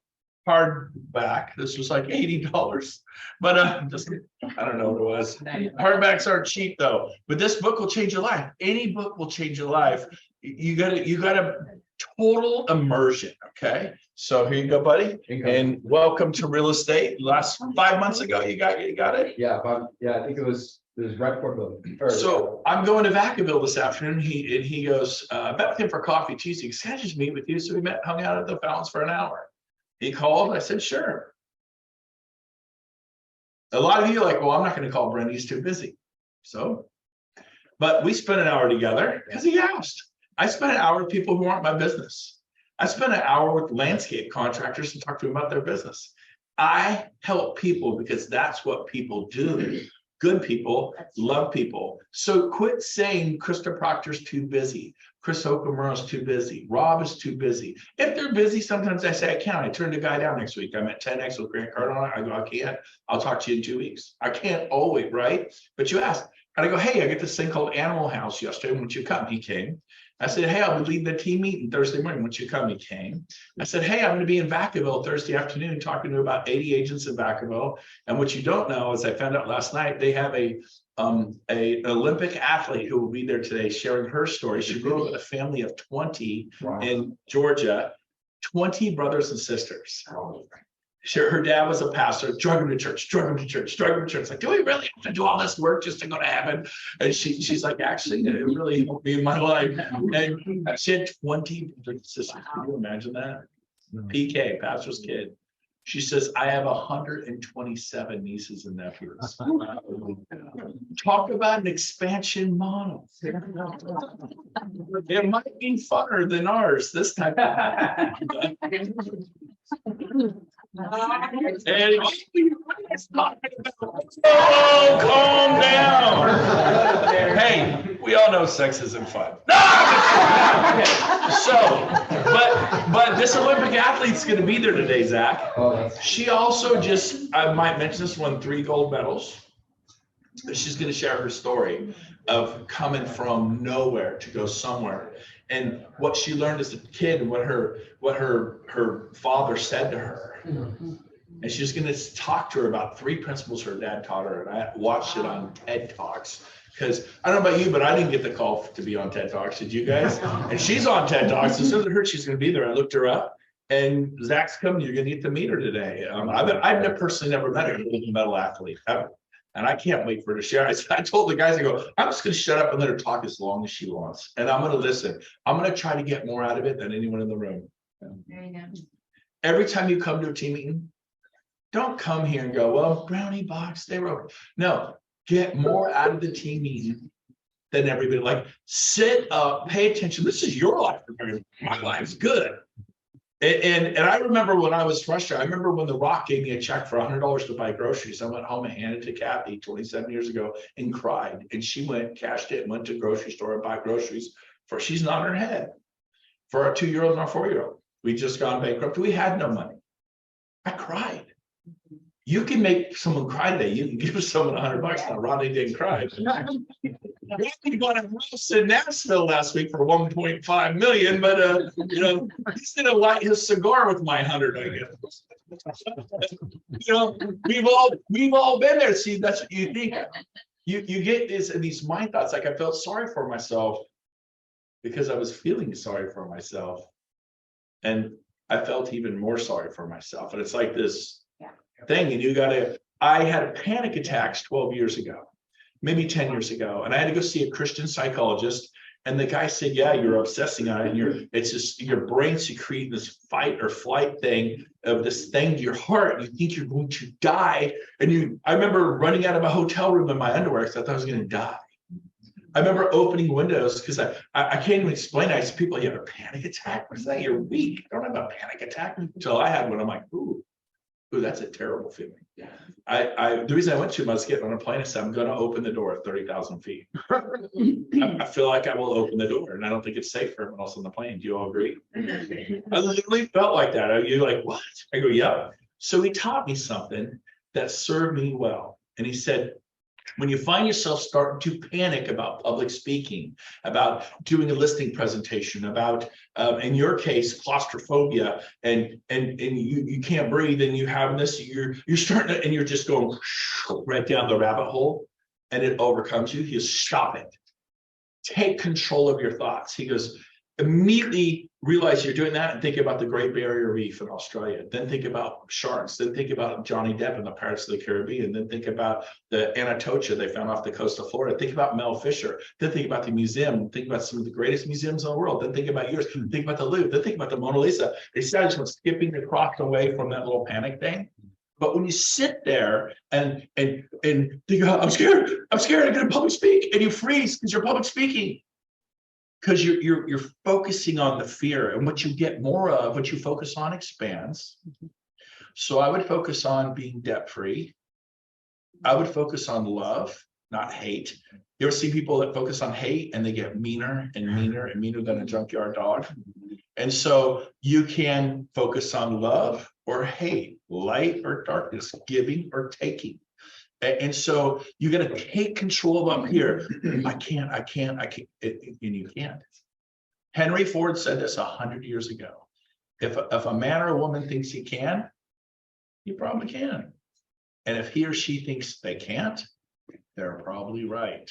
hardback. This was like $80, but I don't know what it was. Hardbacks aren't cheap though, but this book will change your life. Any book will change your life. You got a total immersion. Okay, so here you go, buddy, and welcome to real estate. Last 5 months ago, you got it. Yeah, I think it was right before the. So I'm going to Vacaville this afternoon. He goes, I met with him for coffee Tuesday. He said, "Can I just meet with you?" So we hung out at the Fountains for an hour. He called. I said, "Sure." A lot of you are like, "Well, I'm not going to call Brent. He's too busy." So, but we spent an hour together because he asked. I spent an hour with people who aren't my business. I spent an hour with landscape contractors and talked to them about their business. I help people because that's what people do. Good people love people. So quit saying Krista Proctor's too busy. Chris Okamura's too busy. Rob is too busy. If they're busy, sometimes I say I can't. I turned a guy down next week. I'm at 10X with Grant Cardone. I go, I can't. I'll talk to you in 2 weeks. I can't always, right? But you ask. And I go, hey, I get this thing called Animal House yesterday. Won't you come? He came. I said, hey, I'll be leading the team meeting Thursday morning. Won't you come? He came. I said, hey, I'm going to be in Vacaville Thursday afternoon talking to about 80 agents in Vacaville. And what you don't know is I found out last night they have an Olympic athlete who will be there today sharing her story. She grew up with a family of 20 in Georgia, 20 brothers and sisters. Sure, her dad was a pastor, drug him to church, drug him to church, drug him to church. Like, do we really have to do all this work just to go to heaven? And she's like, actually, it really helped me in my life. And she had 20 sisters. Can you imagine that? PK, pastor's kid. She says, I have 127 nieces and nephews. Talk about an expansion model. It might be funner than ours this time. Oh, calm down. Hey, we all know sex isn't fun. So, but this Olympic athlete's going to be there today, Zach. She also just, I might mention this, won 3 gold medals. She's going to share her story of coming from nowhere to go somewhere, and what she learned as a kid, and what her father said to her. And she's going to talk to her about 3 principles her dad taught her. And I watched it on TED Talks, because I don't know about you, but I didn't get the call to be on TED Talks. Did you guys? And she's on TED Talks. As soon as I heard she's going to be there, I looked her up. And Zach's coming. You're going to get to meet her today. I've personally never met a gold medal athlete ever. And I can't wait for her to share. I told the guys, I go, I'm just going to shut up and let her talk as long as she wants. And I'm going to listen. I'm going to try to get more out of it than anyone in the room. There you go. Every time you come to a team meeting, don't come here and go, well, Brownie Box, they wrote. No, get more out of the team meeting than everybody. Like, sit up, pay attention. This is your life. My life's good. And I remember when I was frustrated, I remember when The Rock gave me a check for $100 to buy groceries. I went home and handed it to Kathy 27 years ago and cried. And she went, cashed it, and went to the grocery store and bought groceries she's nodding her head, for our 2-year-old and our 4-year-old. We just gone bankrupt. We had no money. I cried. You can make someone cry today. You can give someone $100. Now, Rodney didn't cry. He bought a house in Nashville last week for 1.5 million, but you know, he's gonna light his cigar with my 100, I guess. You know, we've all been there. See, that's what you think. You get these mind thoughts. Like, I felt sorry for myself because I was feeling sorry for myself, and I felt even more sorry for myself. And it's like this thing, and I had panic attacks 12 years ago, maybe 10 years ago, and I had to go see a Christian psychologist. And the guy said, yeah, you're obsessing on it. And it's just your brain secreting this fight or flight thing of this thing to your heart. You think you're going to die. And I remember running out of a hotel room in my underwear because I thought I was going to die. I remember opening windows because I can't even explain it. I said, people, you have a panic attack? What is that? You're weak. I don't have a panic attack until I had one. I'm like, ooh, that's a terrible feeling. The reason I went to him, I was getting on a plane. I said, I'm going to open the door at 30,000 feet. I feel like I will open the door, and I don't think it's safe for everyone else on the plane. Do you all agree? I literally felt like that. You're like, what? I go, yeah. So he taught me something that served me well. And he said, when you find yourself starting to panic about public speaking, about doing a listing presentation, about, in your case, claustrophobia, and you can't breathe, and you have this, you're starting to, and you're just going right down the rabbit hole, and it overcomes you. He goes, stop it. Take control of your thoughts. He goes, immediately realize you're doing that and think about the Great Barrier Reef in Australia. Then think about sharks. Then think about Johnny Depp and the Pirates of the Caribbean. Then think about the Anatocha they found off the coast of Florida. Think about Mel Fisher. Then think about the museum. Think about some of the greatest museums in the world. Then think about yours. Think about the Louvre. Then think about the Mona Lisa. They said I just went skipping across away from that little panic thing. But when you sit there and think, I'm scared, I'm going to public speak, and you freeze because you're public speaking. Because you're focusing on the fear, and what you get more of, what you focus on expands. So I would focus on being debt-free. I would focus on love, not hate. You ever see people that focus on hate and they get meaner and meaner and meaner than a junkyard dog? And so you can focus on love or hate, light or darkness, giving or taking. And so you're going to take control of up here. I can't, and you can't. Henry Ford said this 100 years ago. If a man or a woman thinks he can, he probably can. And if he or she thinks they can't, they're probably right.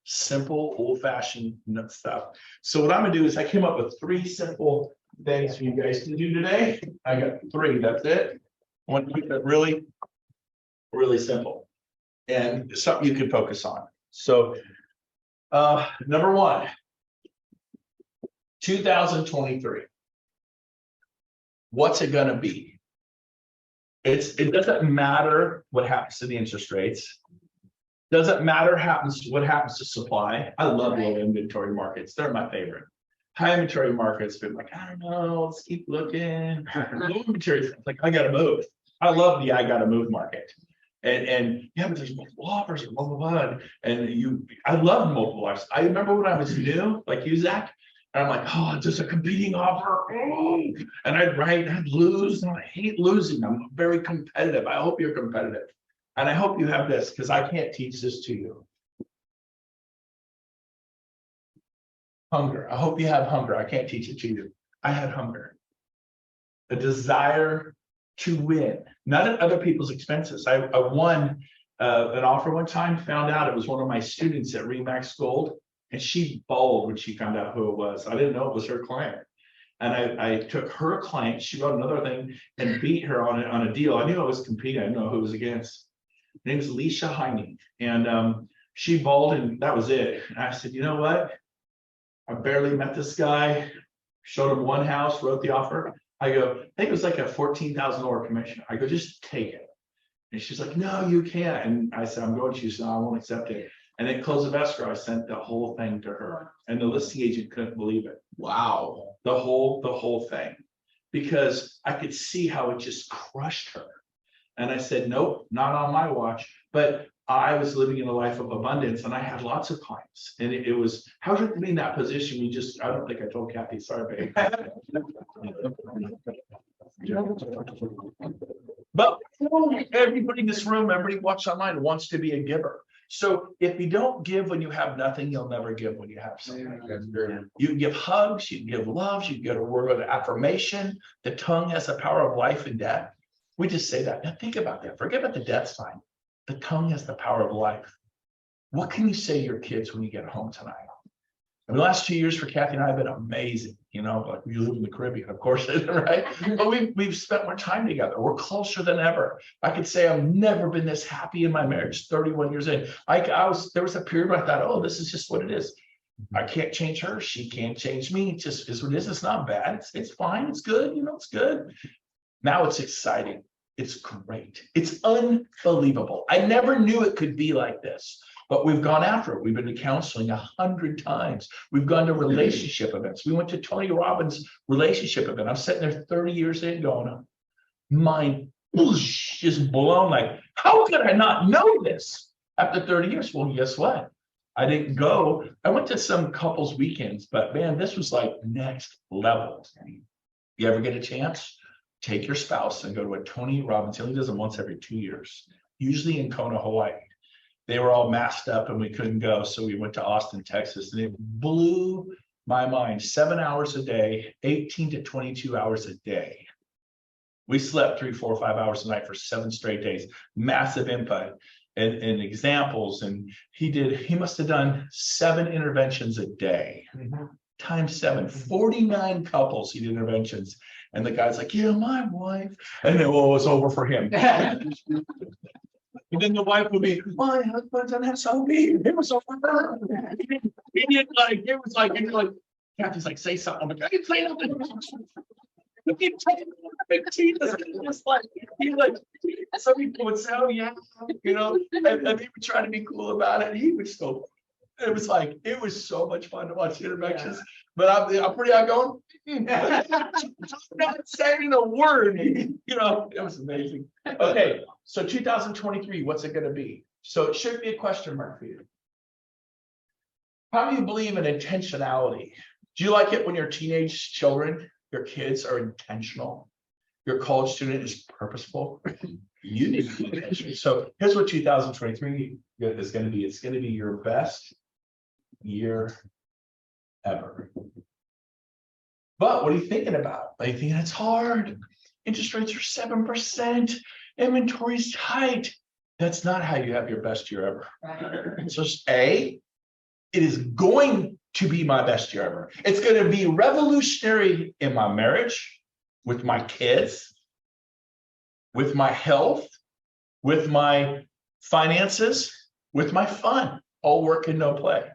Simple, old-fashioned stuff. So what I'm going to do is I came up with 3 simple things for you guys to do today. I got 3, that's it. I want to keep it really, really simple. And something you can focus on. So, number 1, 2023. What's it going to be? It doesn't matter what happens to the interest rates. Doesn't matter what happens to supply. I love low inventory markets. They're my favorite. High inventory markets, been like, I don't know, let's keep looking. Low inventory, like, I got to move. I love the I got to move market. And yeah, but there's multiple offers or blah, blah, blah. And I love multiple offers. I remember when I was new, like you, Zach, and I'm like, oh, there's a competing offer. Oh. And I'd lose, and I hate losing. I'm very competitive. I hope you're competitive. And I hope you have this, because I can't teach this to you. Hunger. I hope you have hunger. I can't teach it to you. I had hunger. A desire to win, not at other people's expenses. I won an offer one time, found out it was one of my students at Remax Gold, and she bawled when she found out who it was. I didn't know it was her client. And I took her client, she wrote another thing and beat her on a deal. I knew I was competing, I didn't know who it was against. Her name is Leisha Heining. And she bawled, and that was it. And I said, you know what? I barely met this guy, showed him one house, wrote the offer. I go, I think it was like a $14,000 commission. I go, just take it. And she's like, no, you can't. And I said, I'm going to. She said, no, I won't accept it. And then close of escrow, I sent the whole thing to her. And the listing agent couldn't believe it. Wow. The whole thing. Because I could see how it just crushed her. And I said, nope, not on my watch. But I was living in a life of abundance, and I had lots of clients. And it was, how did it be in that position? I don't think I told Kathy, sorry, babe. But everybody in this room, everybody watching online wants to be a giver. So if you don't give when you have nothing, you'll never give when you have something. You can give hugs, you can give loves, you can get a word of affirmation. The tongue has the power of life and death. We just say that. Now think about that. Forget about the death sign. The tongue has the power of life. What can you say to your kids when you get home tonight? And the last 2 years for Kathy and I have been amazing. You know, like we live in the Caribbean, of course, right? But we've spent more time together. We're closer than ever. I could say I've never been this happy in my marriage, 31 years in. There was a period where I thought, oh, this is just what it is. I can't change her. She can't change me. It just is what it is. It's not bad. It's fine. It's good. You know, it's good. Now it's exciting. It's great. It's unbelievable. I never knew it could be like this. But we've gone after it. We've been to counseling 100 times. We've gone to relationship events. We went to Tony Robbins' relationship event. I'm sitting there 30 years in going, mind just blown. Like, how could I not know this after 30 years? Well, guess what? I didn't go. I went to some couples weekends, but man, this was like next level. You ever get a chance? Take your spouse and go to a Tony Robbins. He only does them once every 2 years, usually in Kona, Hawaii. They were all masked up and we couldn't go. So we went to Austin, Texas, and it blew my mind. 7 hours a day, 18 to 22 hours a day. We slept 3, 4, 5 hours a night for 7 straight days. Massive input and examples. And he must have done 7 interventions a day. Times 7, 49 couples he did interventions. And the guy's like, yeah, my wife. And then, well, it was over for him. And then the wife would be, my husband's an SOB. It was over her. He didn't like, it was like, and like, Kathy's like, say something. I'm like, I didn't say nothing. It's like, some people would say, oh yeah, you know, and he would try to be cool about it. He would still, it was like, it was so much fun to watch the interventions. Yeah. But I'm pretty outgoing. Not saying a word, you know, it was amazing. Okay, so 2023, what's it going to be? So it should be a question mark for you. How do you believe in intentionality? Do you like it when your teenage children, your kids are intentional? Your college student is purposeful? You need to be intentional. So here's what 2023 is going to be. It's going to be your best year ever. But what are you thinking about? Are you thinking it's hard? Interest rates are 7%. Inventory's tight. That's not how you have your best year ever. Right. So A, it is going to be my best year ever. It's going to be revolutionary in my marriage, with my kids, with my health, with my finances, with my fun. All work and no play.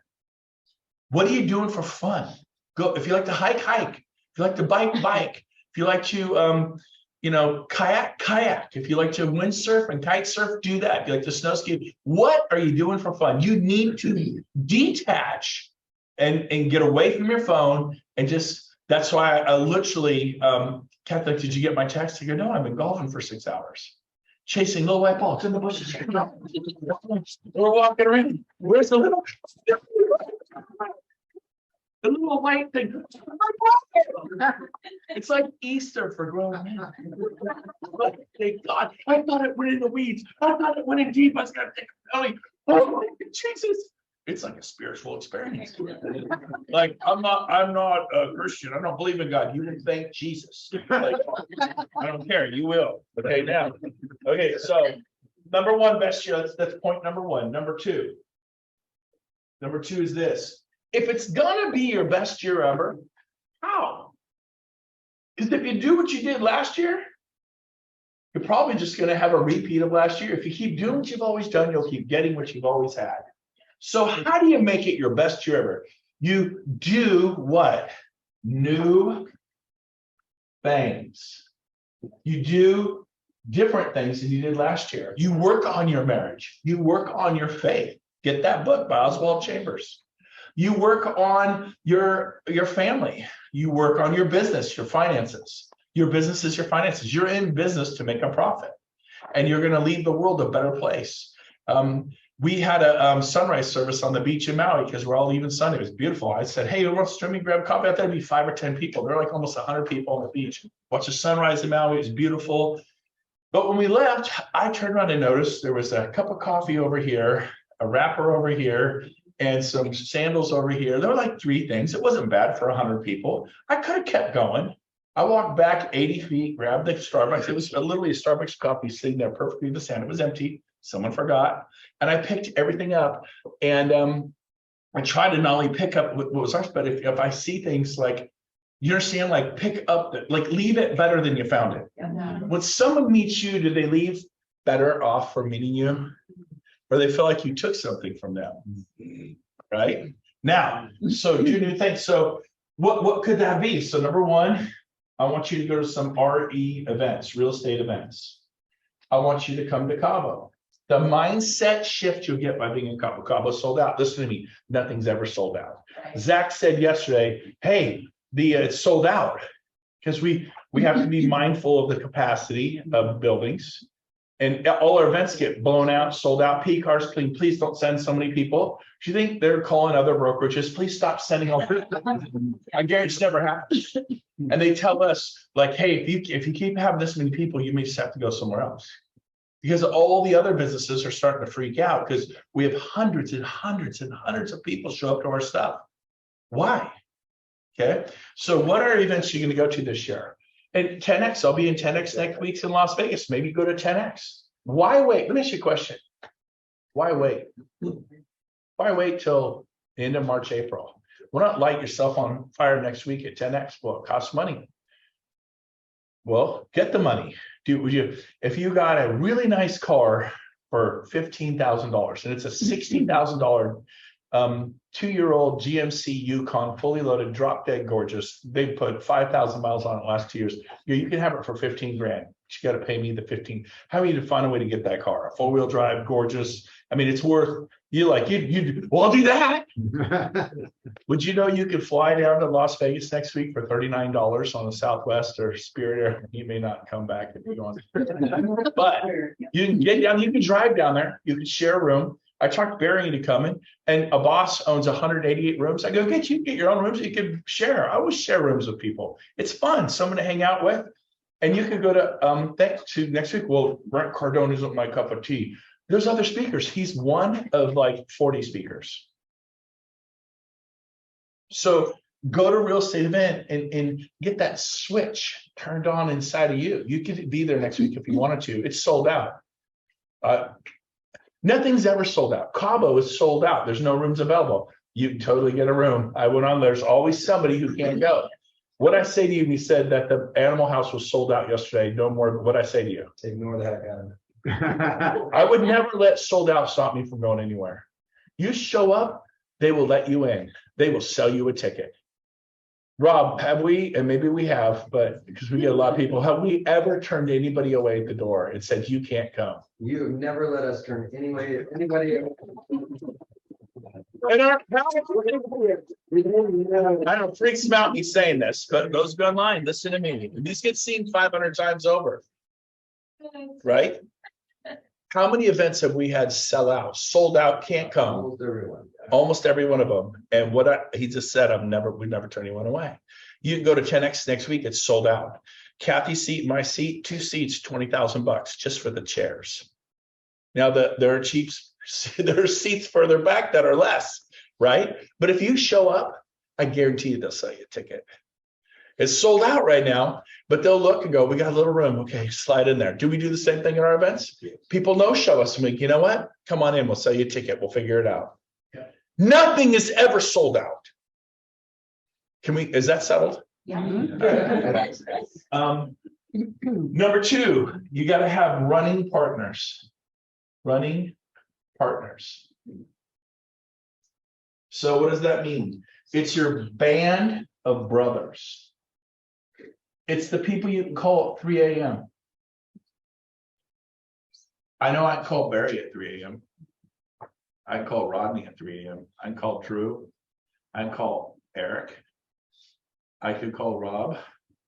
What are you doing for fun? Go. If you like to hike, hike. If you like to bike, if you like to, you know, kayak. If you like to windsurf and kite surf, do that. If you like to snow ski, what are you doing for fun? You need to detach and get away from your phone and just, that's why I literally, Catholic, did you get my text? I go, no, I've been golfing for 6 hours. Chasing little white balls in the bushes. We're walking around. Where's the little white thing? It's like Easter for grown men. Thank God. I thought it went in the weeds. I thought it went in deep. I was gonna take a belly. Oh Jesus. It's like a spiritual experience. Like I'm not a Christian. I don't believe in God. You can thank Jesus. Like, I don't care. You will. Okay, now. Okay, so number 1, best year. That's point number 1. Number 2. Number 2 is this. If it's gonna be your best year ever, how? Because if you do what you did last year, you're probably just gonna have a repeat of last year. If you keep doing what you've always done, you'll keep getting what you've always had. So how do you make it your best year ever? You do what? New things. You do different things than you did last year. You work on your marriage. You work on your faith. Get that book by Oswald Chambers. You work on your family. You work on your business, your finances. Your business is your finances. You're in business to make a profit. And you're going to leave the world a better place. We had a sunrise service on the beach in Maui because we're all leaving Sunday. It was beautiful. I said, hey, who wants to stream and grab coffee? I thought there'd be 5 or 10 people. There were like almost 100 people on the beach. Watch the sunrise in Maui. It was beautiful. But when we left, I turned around and noticed there was a cup of coffee over here, a wrapper over here, and some sandals over here. There were like 3 things. It wasn't bad for 100 people. I could have kept going. I walked back 80 feet, grabbed the Starbucks. It was literally a Starbucks coffee sitting there perfectly in the sand. It was empty. Someone forgot. And I picked everything up. And I tried to not only pick up what was ours, but if I see things like, you understand, like pick up, like leave it better than you found it. When someone meets you, do they leave better off for meeting you? Or they feel like you took something from them, right? Now, so 2 new things. So what could that be? So number 1, I want you to go to some RE events, real estate events. I want you to come to Cabo. The mindset shift you'll get by being in Cabo. Cabo sold out. Listen to me, nothing's ever sold out. Zach said yesterday, hey, it's sold out, because we have to be mindful of the capacity of buildings. And all our events get blown out, sold out. P-cars, please don't send so many people. Do you think they're calling other brokerages? Please stop sending all. I guarantee it's never happens. And they tell us, like, hey, if you keep having this many people, you may just have to go somewhere else. Because all the other businesses are starting to freak out because we have hundreds and hundreds and hundreds of people show up to our stuff. Why? Okay. So what are events you're going to go to this year? And 10X, I'll be in 10X next week in Las Vegas. Maybe go to 10X. Why wait? Let me ask you a question. Why wait? Why wait till the end of March, April? Why not light yourself on fire next week at 10X? Well, it costs money. Well, get the money. If you got a really nice car for $15,000 and it's a $16,000 2-year-old GMC Yukon, fully loaded, drop dead gorgeous. They put 5,000 miles on it last 2 years. You can have it for 15 grand. You got to pay me the 15. How are you to find a way to get that car? A 4-wheel drive, gorgeous. I mean, it's worth, well, I'll do that. Would you know you could fly down to Las Vegas next week for $39 on the Southwest or Spirit Air? You may not come back if you want. But you can get down, you can drive down there, you can share a room. I talked Barry into coming, and a boss owns 188 rooms. I go, get your own rooms. You can share. I always share rooms with people. It's fun, someone to hang out with. And you can go to next week. Well, Brent Cardone isn't my cup of tea. There's other speakers. He's one of like 40 speakers. So go to a real estate event and get that switch turned on inside of you. You could be there next week if you wanted to. It's sold out. Nothing's ever sold out. Cabo is sold out. There's no rooms available. You can totally get a room. I went on. There's always somebody who can't go. What I say to you, you said that the Animal House was sold out yesterday. No more. What I say to you? Ignore that, Adam. I would never let sold out stop me from going anywhere. You show up, they will let you in. They will sell you a ticket. Rob, have we, and maybe we have, but because we get a lot of people, have we ever turned anybody away at the door and said, you can't come? You never let us turn anybody. I don't freaks me out me saying this, but those go online. Listen to me. These get seen 500 times over. Right? How many events have we had sell out, sold out, can't come? Almost everyone. Almost every one of them. And he just said, we never turn anyone away. You can go to 10X next week, it's sold out. Kathy's seat, my seat, 2 seats, $20,000 just for the chairs. Now there are seats further back that are less, right? But if you show up, I guarantee you they'll sell you a ticket. It's sold out right now, but they'll look and go, we got a little room. Okay, slide in there. Do we do the same thing in our events? People no show us and be, you know what? Come on in, we'll sell you a ticket. We'll figure it out. Yeah. Nothing is ever sold out. Is that settled? Yeah. Number 2, you got to have running partners. Running partners. So what does that mean? It's your band of brothers. It's the people you can call at 3 a.m. I know I call Barry at 3 a.m. I call Rodney at 3 a.m. I can call Drew. I can call Eric. I could call Rob.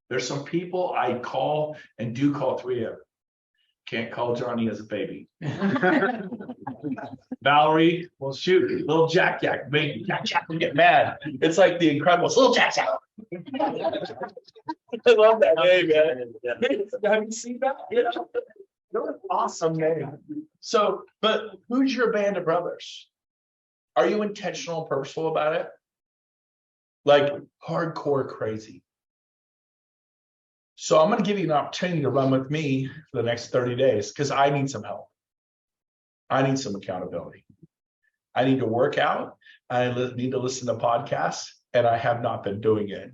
There's some people I call and do call 3 a.m. Can't call Johnny as a baby. Valerie, well, shoot, little Jack, baby, Jack will get mad. It's like the Incredibles, little Jack. I love that name, man. Have you seen that? You know? Awesome name. So, but who's your band of brothers? Are you intentional and purposeful about it? Like hardcore crazy. So I'm going to give you an opportunity to run with me for the next 30 days because I need some help. I need some accountability. I need to work out. I need to listen to podcasts, and I have not been doing it.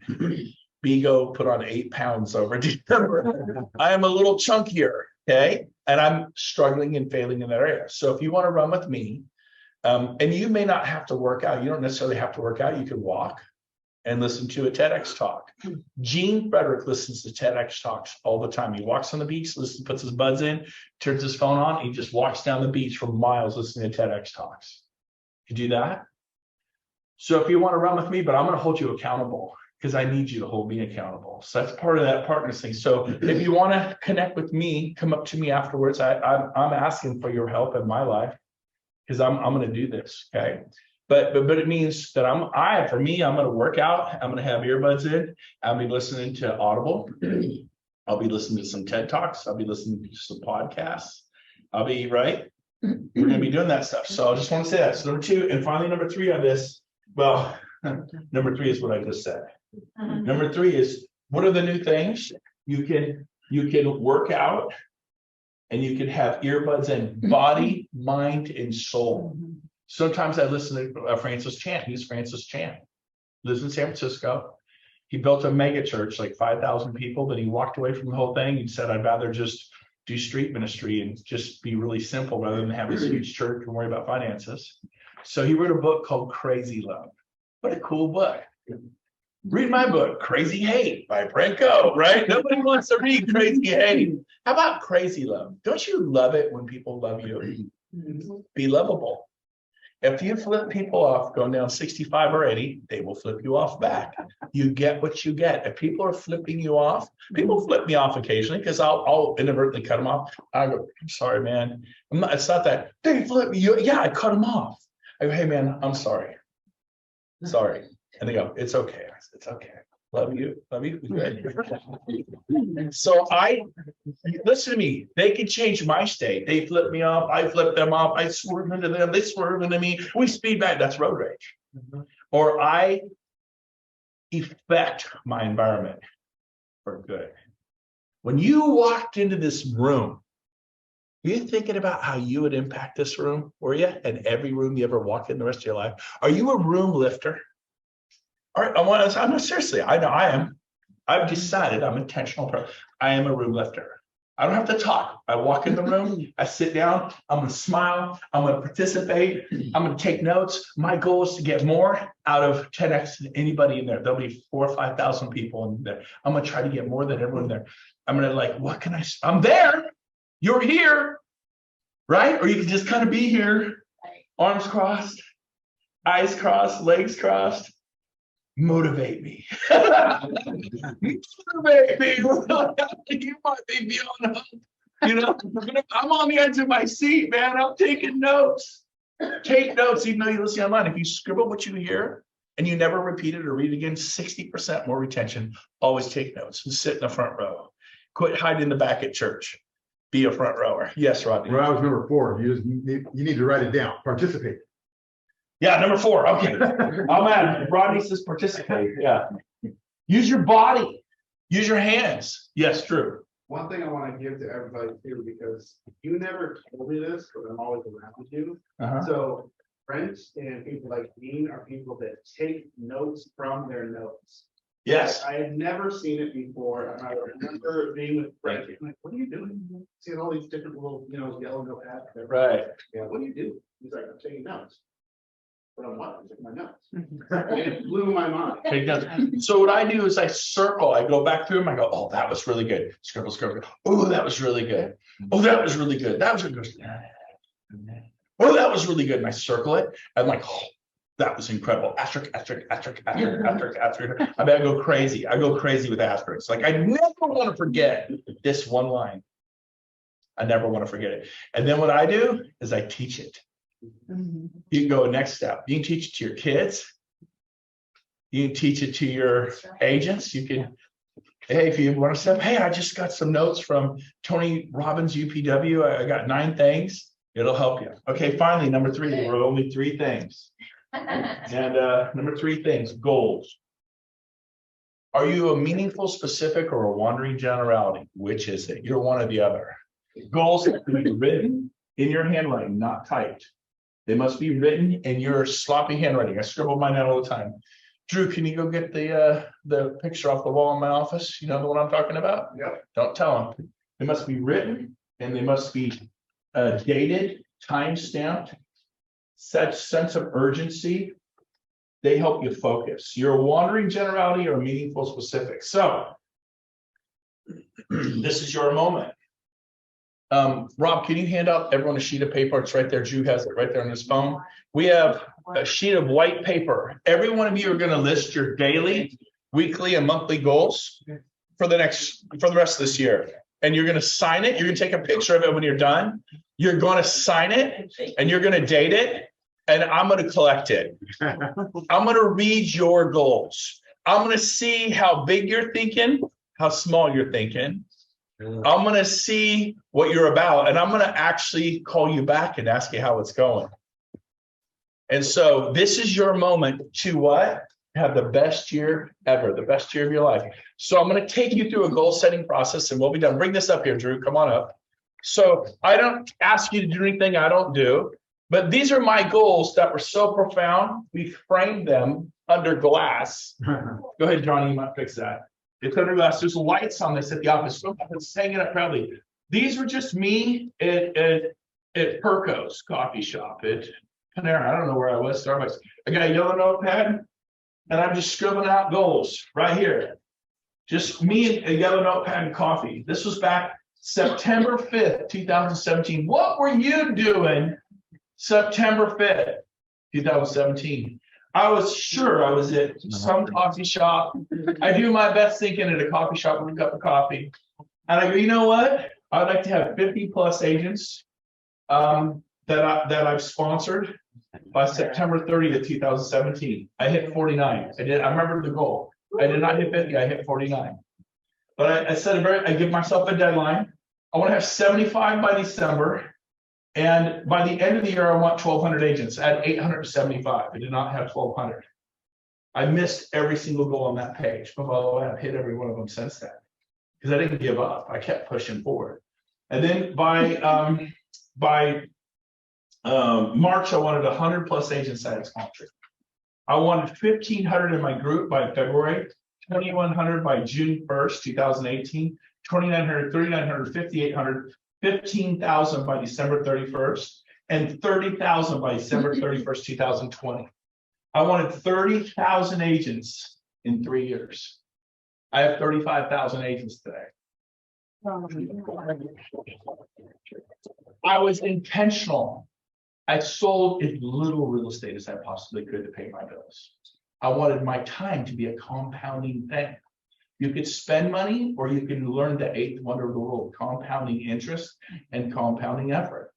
Bigo put on 8 pounds over December. I am a little chunkier, okay? And I'm struggling and failing in that area. So if you want to run with me, and you may not have to work out. You don't necessarily have to work out. You can walk and listen to a TEDx talk. Gene Frederick listens to TEDx talks all the time. He walks on the beach, puts his buds in, turns his phone on, and he just walks down the beach for miles listening to TEDx talks. You do that? So if you want to run with me, but I'm going to hold you accountable because I need you to hold me accountable. So that's part of that partners thing. So if you want to connect with me, come up to me afterwards. I'm asking for your help in my life because I'm going to do this, okay? But it means that for me, I'm going to work out. I'm going to have earbuds in. I'll be listening to Audible. I'll be listening to some TED Talks. I'll be listening to some podcasts. I'll be right. We're going to be doing that stuff. So I just want to say that. So number 2, and finally number 3 on this. Well, number 3 is what I just said. Number 3 is what are the new things you can work out and you can have earbuds in body, mind, and soul. Sometimes I listen to Francis Chan. He's Francis Chan. Lives in San Francisco. He built a mega church, like 5,000 people, but he walked away from the whole thing. He said, I'd rather just do street ministry and just be really simple rather than have this huge church and worry about finances. So he wrote a book called Crazy Love. What a cool book. Read my book, Crazy Hate by Brent, right? Nobody wants to read Crazy Hate. How about Crazy Love? Don't you love it when people love you? Be lovable. If you flip people off going down 65 or 80, they will flip you off back. You get what you get. If people are flipping you off, people flip me off occasionally because I'll inadvertently cut them off. I go, I'm sorry, man. It's not that they flip me. Yeah, I cut them off. I go, hey, man, I'm sorry. Sorry. And they go, it's okay. I said, it's okay. Love you. Love you. So listen to me. They can change my state. They flip me off. I flip them off. I swerve into them. They swerve into me. We speed back. That's road rage. Or I affect my environment for good. When you walked into this room, are you thinking about how you would impact this room? Were you? And every room you ever walk in the rest of your life? Are you a room lifter? All right, I'm not seriously. I know I am. I've decided I'm intentional. I am a room lifter. I don't have to talk. I walk in the room, I sit down, I'm going to smile, I'm going to participate, I'm going to take notes. My goal is to get more out of 10x than anybody in there. There'll be 4,000 or 5,000 people in there. I'm going to try to get more than everyone there. I'm going to what can I'm there. You're here, right? Or you can just kind of be here, arms crossed, eyes crossed, legs crossed. Motivate me. Motivate me. You might be beyond hope. I'm on the edge of my seat, man. I'm taking notes. Take notes, even though you listen online. If you scribble what you hear and you never repeat it or read it again, 60% more retention. Always take notes and sit in the front row. Quit hiding in the back at church. Be a front rower. Yes, Rodney. Well, I was number 4. You need to write it down. Participate. Yeah, number 4. Okay. I'm at Rodney says participate. Yeah. Use your body. Use your hands. Yes, true. One thing I want to give to everybody too, because you never told me this, but I'm always around you. So friends and people like me are people that take notes from their notes. Yes. I had never seen it before. And I remember being with Brent. I'm like, what are you doing? Seeing all these different little, yellow notepads. Right. Yeah, what do you do? He's like, I'm taking notes. But I'm what? I'm taking my notes. And it blew my mind. Take notes. So what I do is I circle. I go back through them. I go, oh, that was really good. Scribble, scribble. Oh, that was really good. Oh, that was really good. That was good. Oh, that was really good. And I circle it. I'm like, oh, that was incredible. Asterisk, asterisk, asterisk, asterisk, asterisk, asterisk. I mean, I go crazy. I go crazy with asterisks. Like I never want to forget this one line. I never want to forget it. And then what I do is I teach it. You can go next step. You can teach it to your kids. You can teach it to your agents. You can Hey, if you want to say, hey, I just got some notes from Tony Robbins, UPW. I got 9 things. It'll help you. Okay, finally, number 3, there were only 3 things. And number 3 things, goals. Are you a meaningful, specific, or a wandering generality? Which is it? You're one or the other. Goals have to be written in your handwriting, not typed. They must be written in your sloppy handwriting. I scribble mine out all the time. Drew, can you go get the picture off the wall in my office? You know the one I'm talking about? Yep. Don't tell them. They must be written and they must be dated, time-stamped, such sense of urgency. They help you focus. You're a wandering generality or a meaningful specific. So this is your moment. Rob, can you hand out everyone a sheet of paper? It's right there. Drew has it right there on his phone. We have a sheet of white paper. Every one of you are going to list your daily, weekly, and monthly goals for the rest of this year. And you're going to sign it. You're going to take a picture of it when you're done. You're going to sign it and you're going to date it. And I'm going to collect it. I'm going to read your goals. I'm going to see how big you're thinking, how small you're thinking. I'm going to see what you're about, and I'm going to actually call you back and ask you how it's going. And so this is your moment to what? Have the best year ever, the best year of your life. So I'm going to take you through a goal setting process and we'll be done. Bring this up here, Drew. Come on up. So I don't ask you to do anything I don't do, but these are my goals that were so profound. We framed them under glass. Go ahead, Johnny, you might fix that. It's under glass. There's lights on this at the office. It's hanging up proudly. These were just me at Perco's coffee shop at Panera. I don't know where I was, Starbucks. I got a yellow notepad and I'm just scribbling out goals right here. Just me and a yellow notepad and coffee. This was back September 5th, 2017. What were you doing September 5th, 2017? I was sure I was at some coffee shop. I do my best thinking at a coffee shop with a cup of coffee. And I go, you know what? I'd like to have 50 plus agents that I've sponsored by September 30th, 2017. I hit 49. I remember the goal. I did not hit 50, I hit 49. But I said, I give myself a deadline. I want to have 75 by December. And by the end of the year, I want 1,200 agents. I had 875. I did not have 1,200. I missed every single goal on that page. But by the way, I've hit every one of them since then because I didn't give up. I kept pushing forward. And then by March, I wanted 100 plus agents I had sponsored. I wanted 1,500 in my group by February, 2,100 by June 1st, 2018, 2,900, 3,900, 5,800. 15,000 by December 31st, and 30,000 by December 31st, 2020. I wanted 30,000 agents in 3 years. I have 35,000 agents today. I was intentional. I sold as little real estate as I possibly could to pay my bills. I wanted my time to be a compounding thing. You could spend money or you can learn the 8th wonder of the world, compounding interest and compounding effort.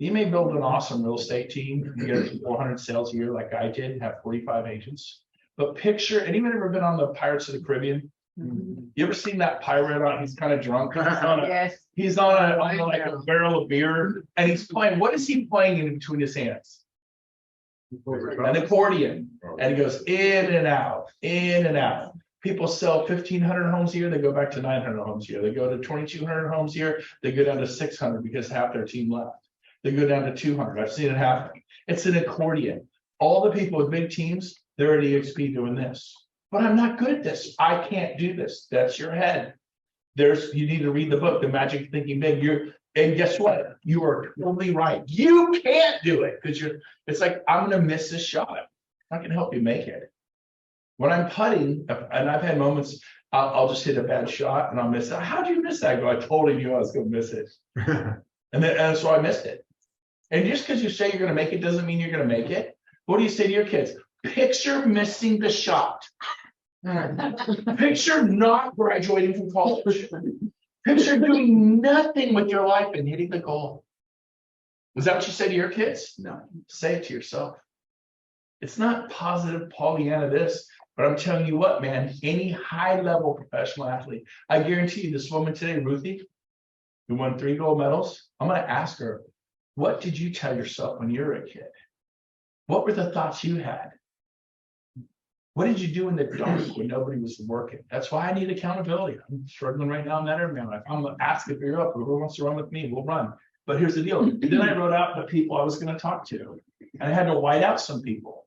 You may build an awesome real estate team, you get 400 sales a year like I did, and have 45 agents. But picture, anyone ever been on the Pirates of the Caribbean? You ever seen that pirate on, he's kind of drunk. He's on like a barrel of beer and he's playing, what is he playing in between his hands? An accordion. And he goes in and out, in and out. People sell 1,500 homes a year. They go back to 900 homes a year. They go to 2,200 homes a year. They go down to 600 because half their team left. They go down to 200. I've seen it happen. It's an accordion. All the people with big teams, they're at EXP doing this. But I'm not good at this. I can't do this. That's your head. You need to read the book, The Magic of Thinking Big. And guess what? You are totally right. You can't do it because it's like, I'm going to miss this shot. I'm not going to help you make it. When I'm putting, and I've had moments, I'll just hit a bad shot and I'll miss it. How'd you miss that? I go, I totally knew I was going to miss it. and so I missed it. And just because you say you're going to make it doesn't mean you're going to make it. What do you say to your kids? Picture missing the shot. Picture not graduating from college. Picture doing nothing with your life and hitting the goal. Is that what you say to your kids? No, say it to yourself. It's not positive Pollyanna this. But I'm telling you what, man, any high level professional athlete, I guarantee you this woman today, Ruthie, who won 3 gold medals, I'm going to ask her, what did you tell yourself when you were a kid? What were the thoughts you had? What did you do in the dark when nobody was working? That's why I need accountability. I'm struggling right now in that area. I'm going to ask if you're up. Whoever wants to run with me, we'll run. But here's the deal. Then I wrote out the people I was going to talk to. And I had to white out some people.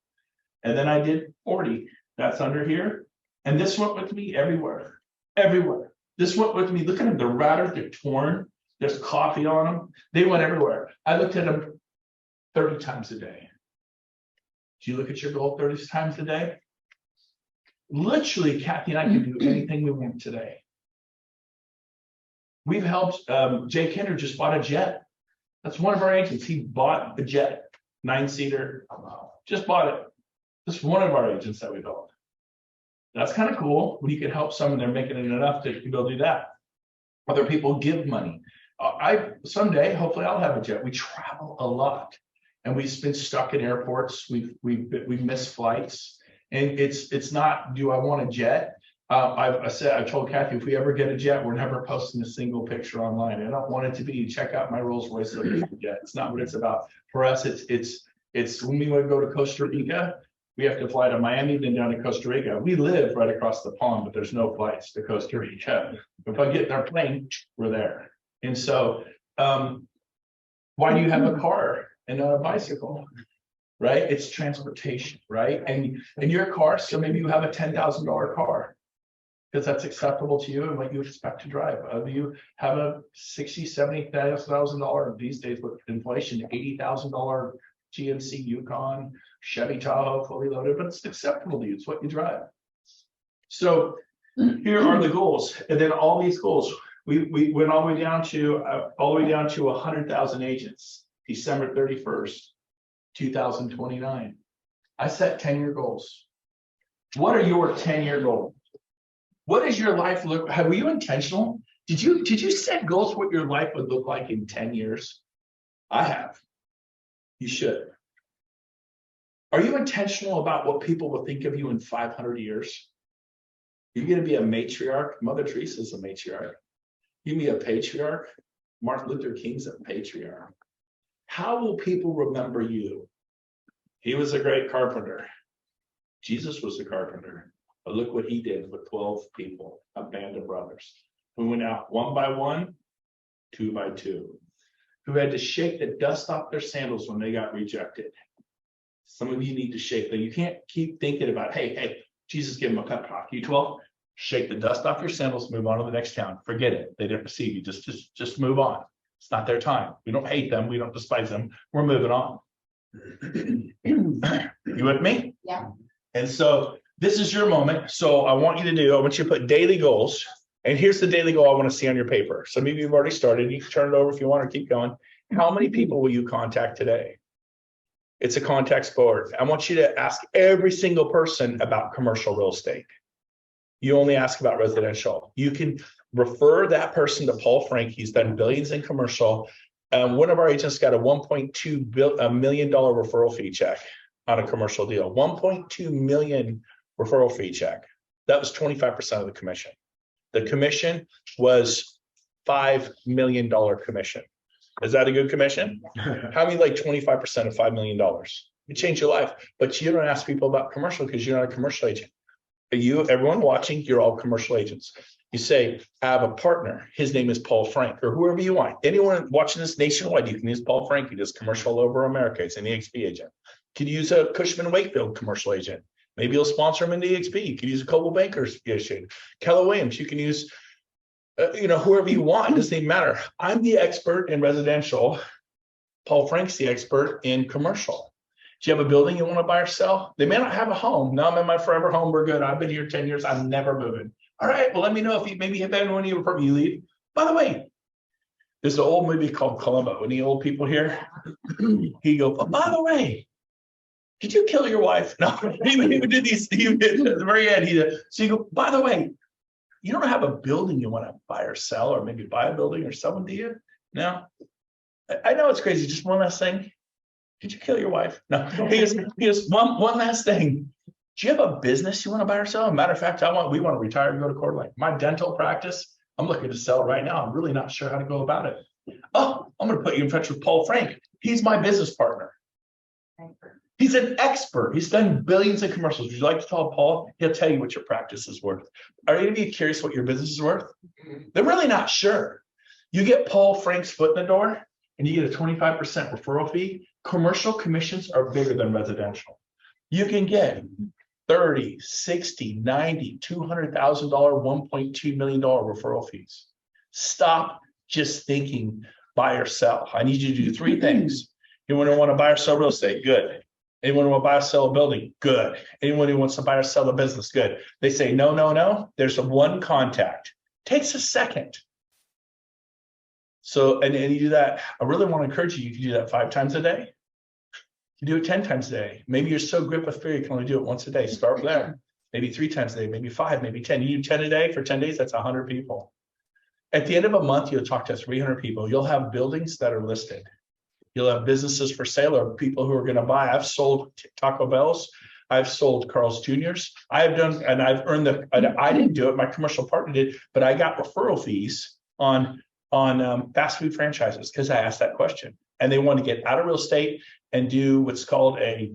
And then I did 40. That's under here. And this went with me everywhere. Everywhere. This went with me. Look at them. They're rattled. They're torn. There's coffee on them. They went everywhere. I looked at them 30 times a day. Do you look at your goal 30 times a day? Literally, Kathy and I can do anything we want today. We've helped, Jay Kinder just bought a jet. That's one of our agents. He bought a jet, 9-seater, just bought it. That's one of our agents that we helped. That's kind of cool when you can help someone, they're making it enough to be able to do that. Other people give money. Someday, hopefully I'll have a jet. We travel a lot and we've been stuck in airports. We've missed flights. And it's not, do I want a jet? I told Kathy, if we ever get a jet, we're never posting a single picture online. I don't want it to be, check out my Rolls Royce jet. It's not what it's about. For us, it's when we want to go to Costa Rica, we have to fly to Miami, then down to Costa Rica. We live right across the pond, but there's no flights to Costa Rica. If I get in our plane, we're there. And so, why do you have a car and not a bicycle? Right? It's transportation, right? And your car, so maybe you have a $10,000 car because that's acceptable to you and what you expect to drive. You have a $60,000, $70,000 these days with inflation, $80,000 GMC Yukon, Chevy Tahoe, fully loaded, but it's acceptable to you. It's what you drive. So here are the goals, and then all these goals. We went all the way down to 100,000 agents, December 31st. 2029. I set 10-year goals. What are your 10-year goals? What does your life look? Were you intentional? Did you set goals what your life would look like in 10 years? I have. You should. Are you intentional about what people will think of you in 500 years? You're going to be a matriarch. Mother Teresa's a matriarch. You be a patriarch. Martin Luther King's a patriarch. How will people remember you? He was a great carpenter. Jesus was a carpenter. But look what he did with 12 people, a band of brothers, who went out 1 by 1, 2 by 2, who had to shake the dust off their sandals when they got rejected. Some of you need to shake them. You can't keep thinking about, hey, Jesus gave him a pep talk. You 12, shake the dust off your sandals, move on to the next town. Forget it. They didn't receive you. Just move on. It's not their time. We don't hate them. We don't despise them. We're moving on. You with me? Yeah. And so this is your moment. So I want you to put daily goals. And here's the daily goal I want to see on your paper. Some of you have already started. You can turn it over if you want or keep going. How many people will you contact today? It's a contact board. I want you to ask every single person about commercial real estate. You only ask about residential. You can refer that person to Paul Frank. He's done billions in commercial. One of our agents got a $1.2 million referral fee check on a commercial deal. 1.2 million referral fee check. That was 25% of the commission. The commission was $5 million commission. Is that a good commission? How many like 25% of $5 million? It changed your life, but you don't ask people about commercial because you're not a commercial agent. Everyone watching, you're all commercial agents. You say, I have a partner. His name is Paul Frank, or whoever you want. Anyone watching this nationwide, you can use Paul Frank. He does commercial all over America. He's an EXP agent. You could use a Cushman & Wakefield commercial agent. Maybe you'll sponsor him in the EXP. You could use a Coldwell Banker's agent. Keller Williams. You can use, whoever you want. It doesn't even matter. I'm the expert in residential. Paul Frank's the expert in commercial. Do you have a building you want to buy or sell? They may not have a home. No, I'm in my forever home. We're good. I've been here 10 years. I'm never moving. All right. Well, let me know if you maybe have anyone you from you leave. By the way, there's an old movie called Columbo. Any old people here? He goes, oh, by the way, did you kill your wife? No, he did these. He did at the very end. He did. So you go, by the way, you don't have a building you want to buy or sell, or maybe buy a building or someone, do you? No. I know it's crazy. Just one last thing. Did you kill your wife? No. He goes, one last thing. do you have a business you want to buy or sell? Matter of fact, we want to retire and go to Coeur d'Alene. My dental practice, I'm looking to sell right now. I'm really not sure how to go about it. Oh, I'm going to put you in touch with Paul Frank. He's my business partner. He's an expert. He's done billions of commercials. Would you like to call Paul? He'll tell you what your practice is worth. Are you going to be curious what your business is worth? They're really not sure. You get Paul Frank's foot in the door and you get a 25% referral fee. Commercial commissions are bigger than residential. You can get 30, 60, 90, $200,000, $1.2 million referral fees. Stop just thinking buy or sell. I need you to do three things. Anyone who want to buy or sell real estate? Good. Anyone who wants to buy or sell a building? Good. Anyone who wants to buy or sell a business? Good. They say, no, no, no. There's a one contact. Takes a second. So, and you do that. I really want to encourage you. You can do that 5 times a day. You do it 10 times a day. Maybe you're so gripped with fear, you can only do it once a day. Start there. Maybe 3 times a day, maybe 5, maybe 10. You do 10 a day for 10 days, that's 100 people. At the end of a month, you'll talk to 300 people. You'll have buildings that are listed. You'll have businesses for sale or people who are going to buy. I've sold Taco Bell's. I've sold Carl's Jr.'s. I've done, and I've earned I didn't do it. My commercial partner did, but I got referral fees on fast food franchises because I asked that question. And they want to get out of real estate and do what's called a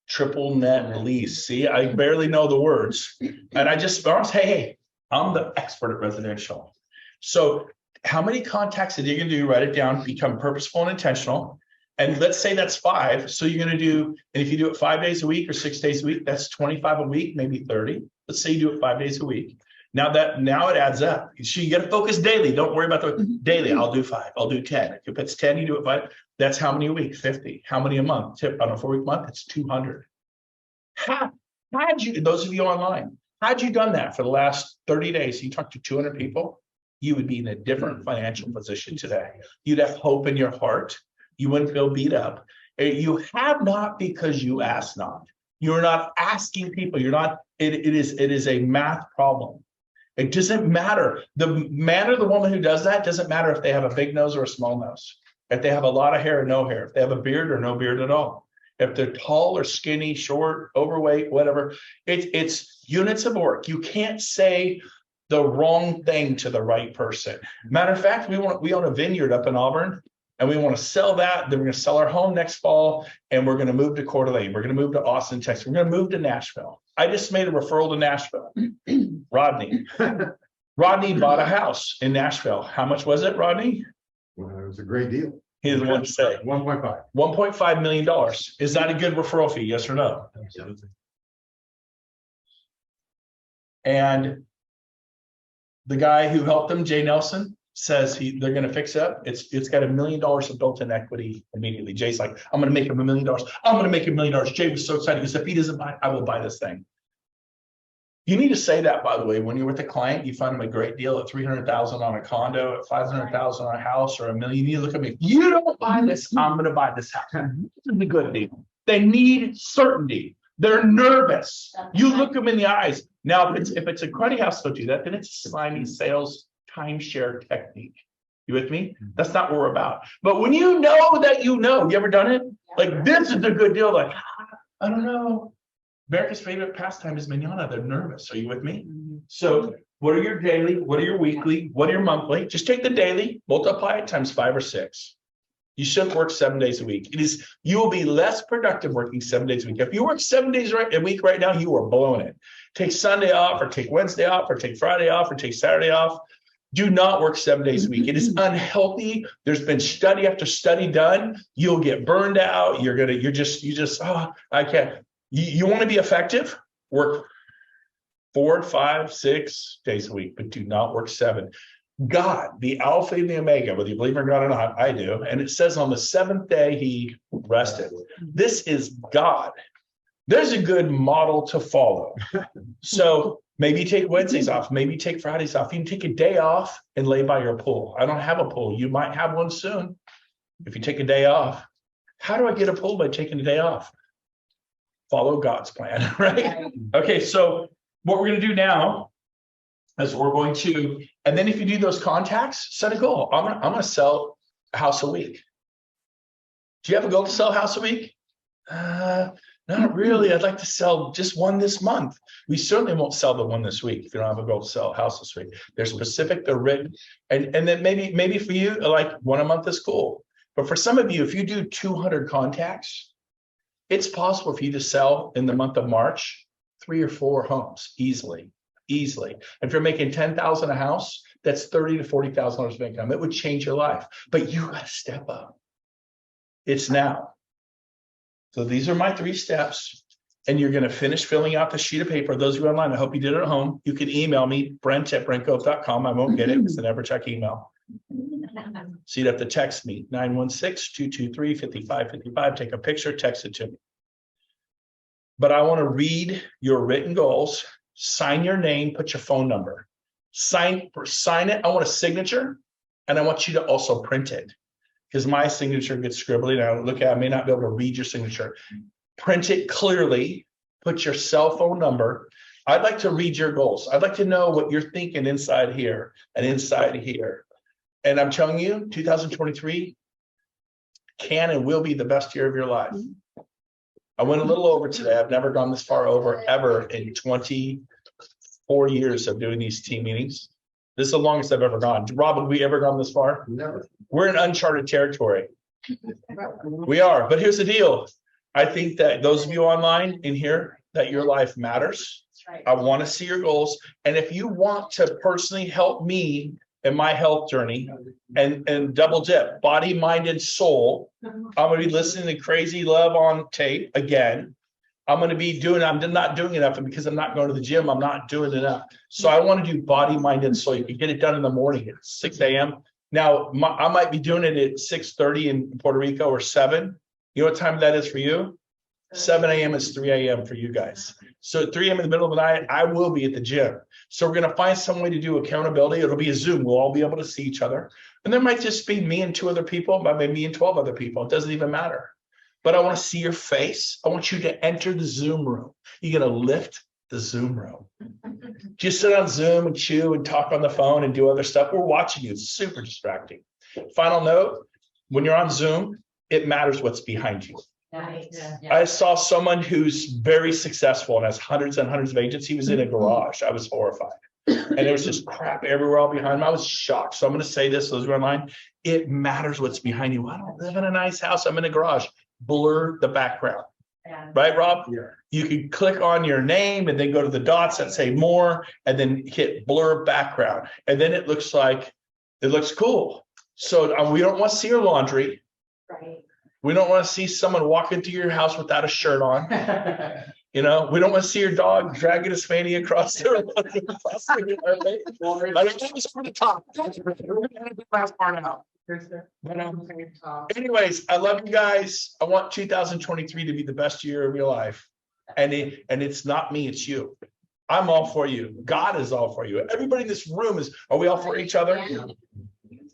triple net lease. See, I barely know the words. And I just, hey, I'm the expert at residential. So how many contacts that you're going to do, write it down, become purposeful and intentional. And let's say that's 5. So you're going to do, and if you do it 5 days a week or 6 days a week, that's 25 a week, maybe 30. Let's say you do it 5 days a week. Now it adds up. So you got to focus daily. Don't worry about the daily. I'll do 5. I'll do 10. If it's 10, you do it 5. That's how many a week? 50. How many a month? Tip on a 4-week month, it's 200. Had you, those of you online, had you done that for the last 30 days, you talked to 200 people, you would be in a different financial position today. You'd have hope in your heart. You wouldn't feel beat up. You have not because you ask not. You're not asking people. You're not. It is a math problem. It doesn't matter. The man or the woman who does that doesn't matter if they have a big nose or a small nose. If they have a lot of hair or no hair. If they have a beard or no beard at all. If they're tall or skinny, short, overweight, whatever. It's units of work. You can't say the wrong thing to the right person. Matter of fact, we own a vineyard up in Auburn. And we want to sell that. Then we're going to sell our home next fall. And we're going to move to Coeur d'Alene. We're going to move to Austin, Texas. We're going to move to Nashville. I just made a referral to Nashville. Rodney. Rodney bought a house in Nashville. How much was it, Rodney? Well, it was a great deal. He's the one to say. 1.5. $1.5 million. Is that a good referral fee? Yes or no? Absolutely. And the guy who helped them, Jay Nelson, says they're going to fix it up. It's got $1 million of built-in equity immediately. Jay's like, I'm going to make him $1 million. I'm going to make him $1 million. Jay was so excited because if he doesn't buy, I will buy this thing. You need to say that, by the way, when you're with a client, you find them a great deal at $300,000 on a condo, at $500,000 on a house, or $1 million. You look at me. You don't buy this. I'm going to buy this house. This is a good deal. They need certainty. They're nervous. You look them in the eyes. Now, if it's a cruddy house, don't do that. Then it's a slimy sales timeshare technique. You with me? That's not what we're about. But when you know that you ever done it? Like, this is a good deal. Like, I don't know. America's favorite pastime is manana. They're nervous. Are you with me? So what are your daily? What are your weekly? What are your monthly? Just take the daily, multiply it times 5 or 6. You shouldn't work 7 days a week. You will be less productive working 7 days a week. If you work 7 days a week right now, you are blowing it. Take Sunday off, or take Wednesday off, or take Friday off, or take Saturday off. Do not work 7 days a week. It is unhealthy. There's been study after study done. You'll get burned out. I can't. You want to be effective? Work 4, 5, 6 days a week, but do not work 7. God, the Alpha and the Omega, whether you believe in God or not, I do. And it says on the 7th day, he rested. This is God. There's a good model to follow. So maybe you take Wednesdays off, maybe you take Fridays off. You can take a day off and lay by your pool. I don't have a pool. You might have one soon. If you take a day off, how do I get a pool by taking a day off? Follow God's plan, right? Okay, so what we're going to do now is we're going to, and then if you do those contacts, set a goal. I'm going to sell a house a week. Do you have a goal to sell a house a week? Not really. I'd like to sell just one this month. We certainly won't sell the one this week if you don't have a goal to sell a house this week. They're specific, they're written. And then maybe for you, like one a month is cool. But for some of you, if you do 200 contacts, it's possible for you to sell in the month of March 3 or 4 homes easily. If you're making 10,000 a house, that's $30,000 to $40,000 of income. It would change your life, but you got to step up. It's now. So these are my 3 steps, and you're going to finish filling out the sheet of paper. Those of you online, I hope you did it at home. You can email me, brent@brentgove.com. I won't get it because I never check email. So you'd have to text me, 916-223-5555. Take a picture, text it to me. But I want to read your written goals, sign your name, put your phone number. Sign it. I want a signature, and I want you to also print it. Because my signature gets scribbly, and I look at, I may not be able to read your signature. Print it clearly, put your cell phone number. I'd like to read your goals. I'd like to know what you're thinking inside here and inside here. And I'm telling you, 2023 can and will be the best year of your life. I went a little over today. I've never gone this far over ever in 24 years of doing these team meetings. This is the longest I've ever gone. Rob, have we ever gone this far? Never. We're in uncharted territory. We are, but here's the deal. I think that those of you online in here, that your life matters. I want to see your goals. And if you want to personally help me in my health journey and double dip, body, mind, and soul, I'm going to be listening to Crazy Love on tape again. I'm going to be doing, I'm not doing enough, and because I'm not going to the gym, I'm not doing enough. So I want to do body, mind, and soul. You can get it done in the morning at 6 a.m. Now, I might be doing it at 6:30 in Puerto Rico or 7. You know what time that is for you? 7 a.m. is 3 a.m. for you guys. So at 3 a.m. in the middle of the night, I will be at the gym. So we're going to find some way to do accountability. It'll be a Zoom. We'll all be able to see each other. And there might just be me and 2 other people, maybe me and 12 other people. It doesn't even matter. But I want to see your face. I want you to enter the Zoom room. You're going to lift the Zoom room. Just sit on Zoom and chew and talk on the phone and do other stuff. We're watching you. It's super distracting. Final note, when you're on Zoom, it matters what's behind you. I saw someone who's very successful and has hundreds and hundreds of agents. He was in a garage. I was horrified. And there was just crap everywhere all behind him. I was shocked. So I'm going to say this, those who are online, it matters what's behind you. I don't live in a nice house. I'm in a garage. Blur the background. Right, Rob? Yeah. You can click on your name and then go to the dots that say more and then hit blur background. And then it looks cool. So we don't want to see your laundry. Right. We don't want to see someone walk into your house without a shirt on. You know, we don't want to see your dog dragging his fanny across the road. I think that was for the top. We're gonna edit the last part out. But anyways, I love you guys. I want 2023 to be the best year of your life. And it's not me, it's you. I'm all for you. God is all for you. Everybody in this room are we all for each other? Yeah.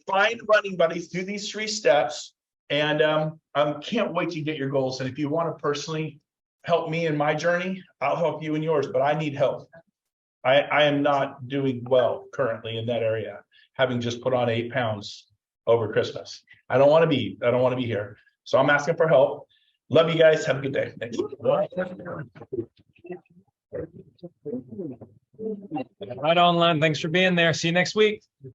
Find running buddies, do these 3 steps. And I can't wait to get your goals. And if you want to personally help me in my journey, I'll help you in yours, but I need help. I am not doing well currently in that area, having just put on 8 pounds over Christmas. I don't want to be here. So I'm asking for help. Love you guys. Have a good day. Thank you. Right on, Len. Thanks for being there. See you next week.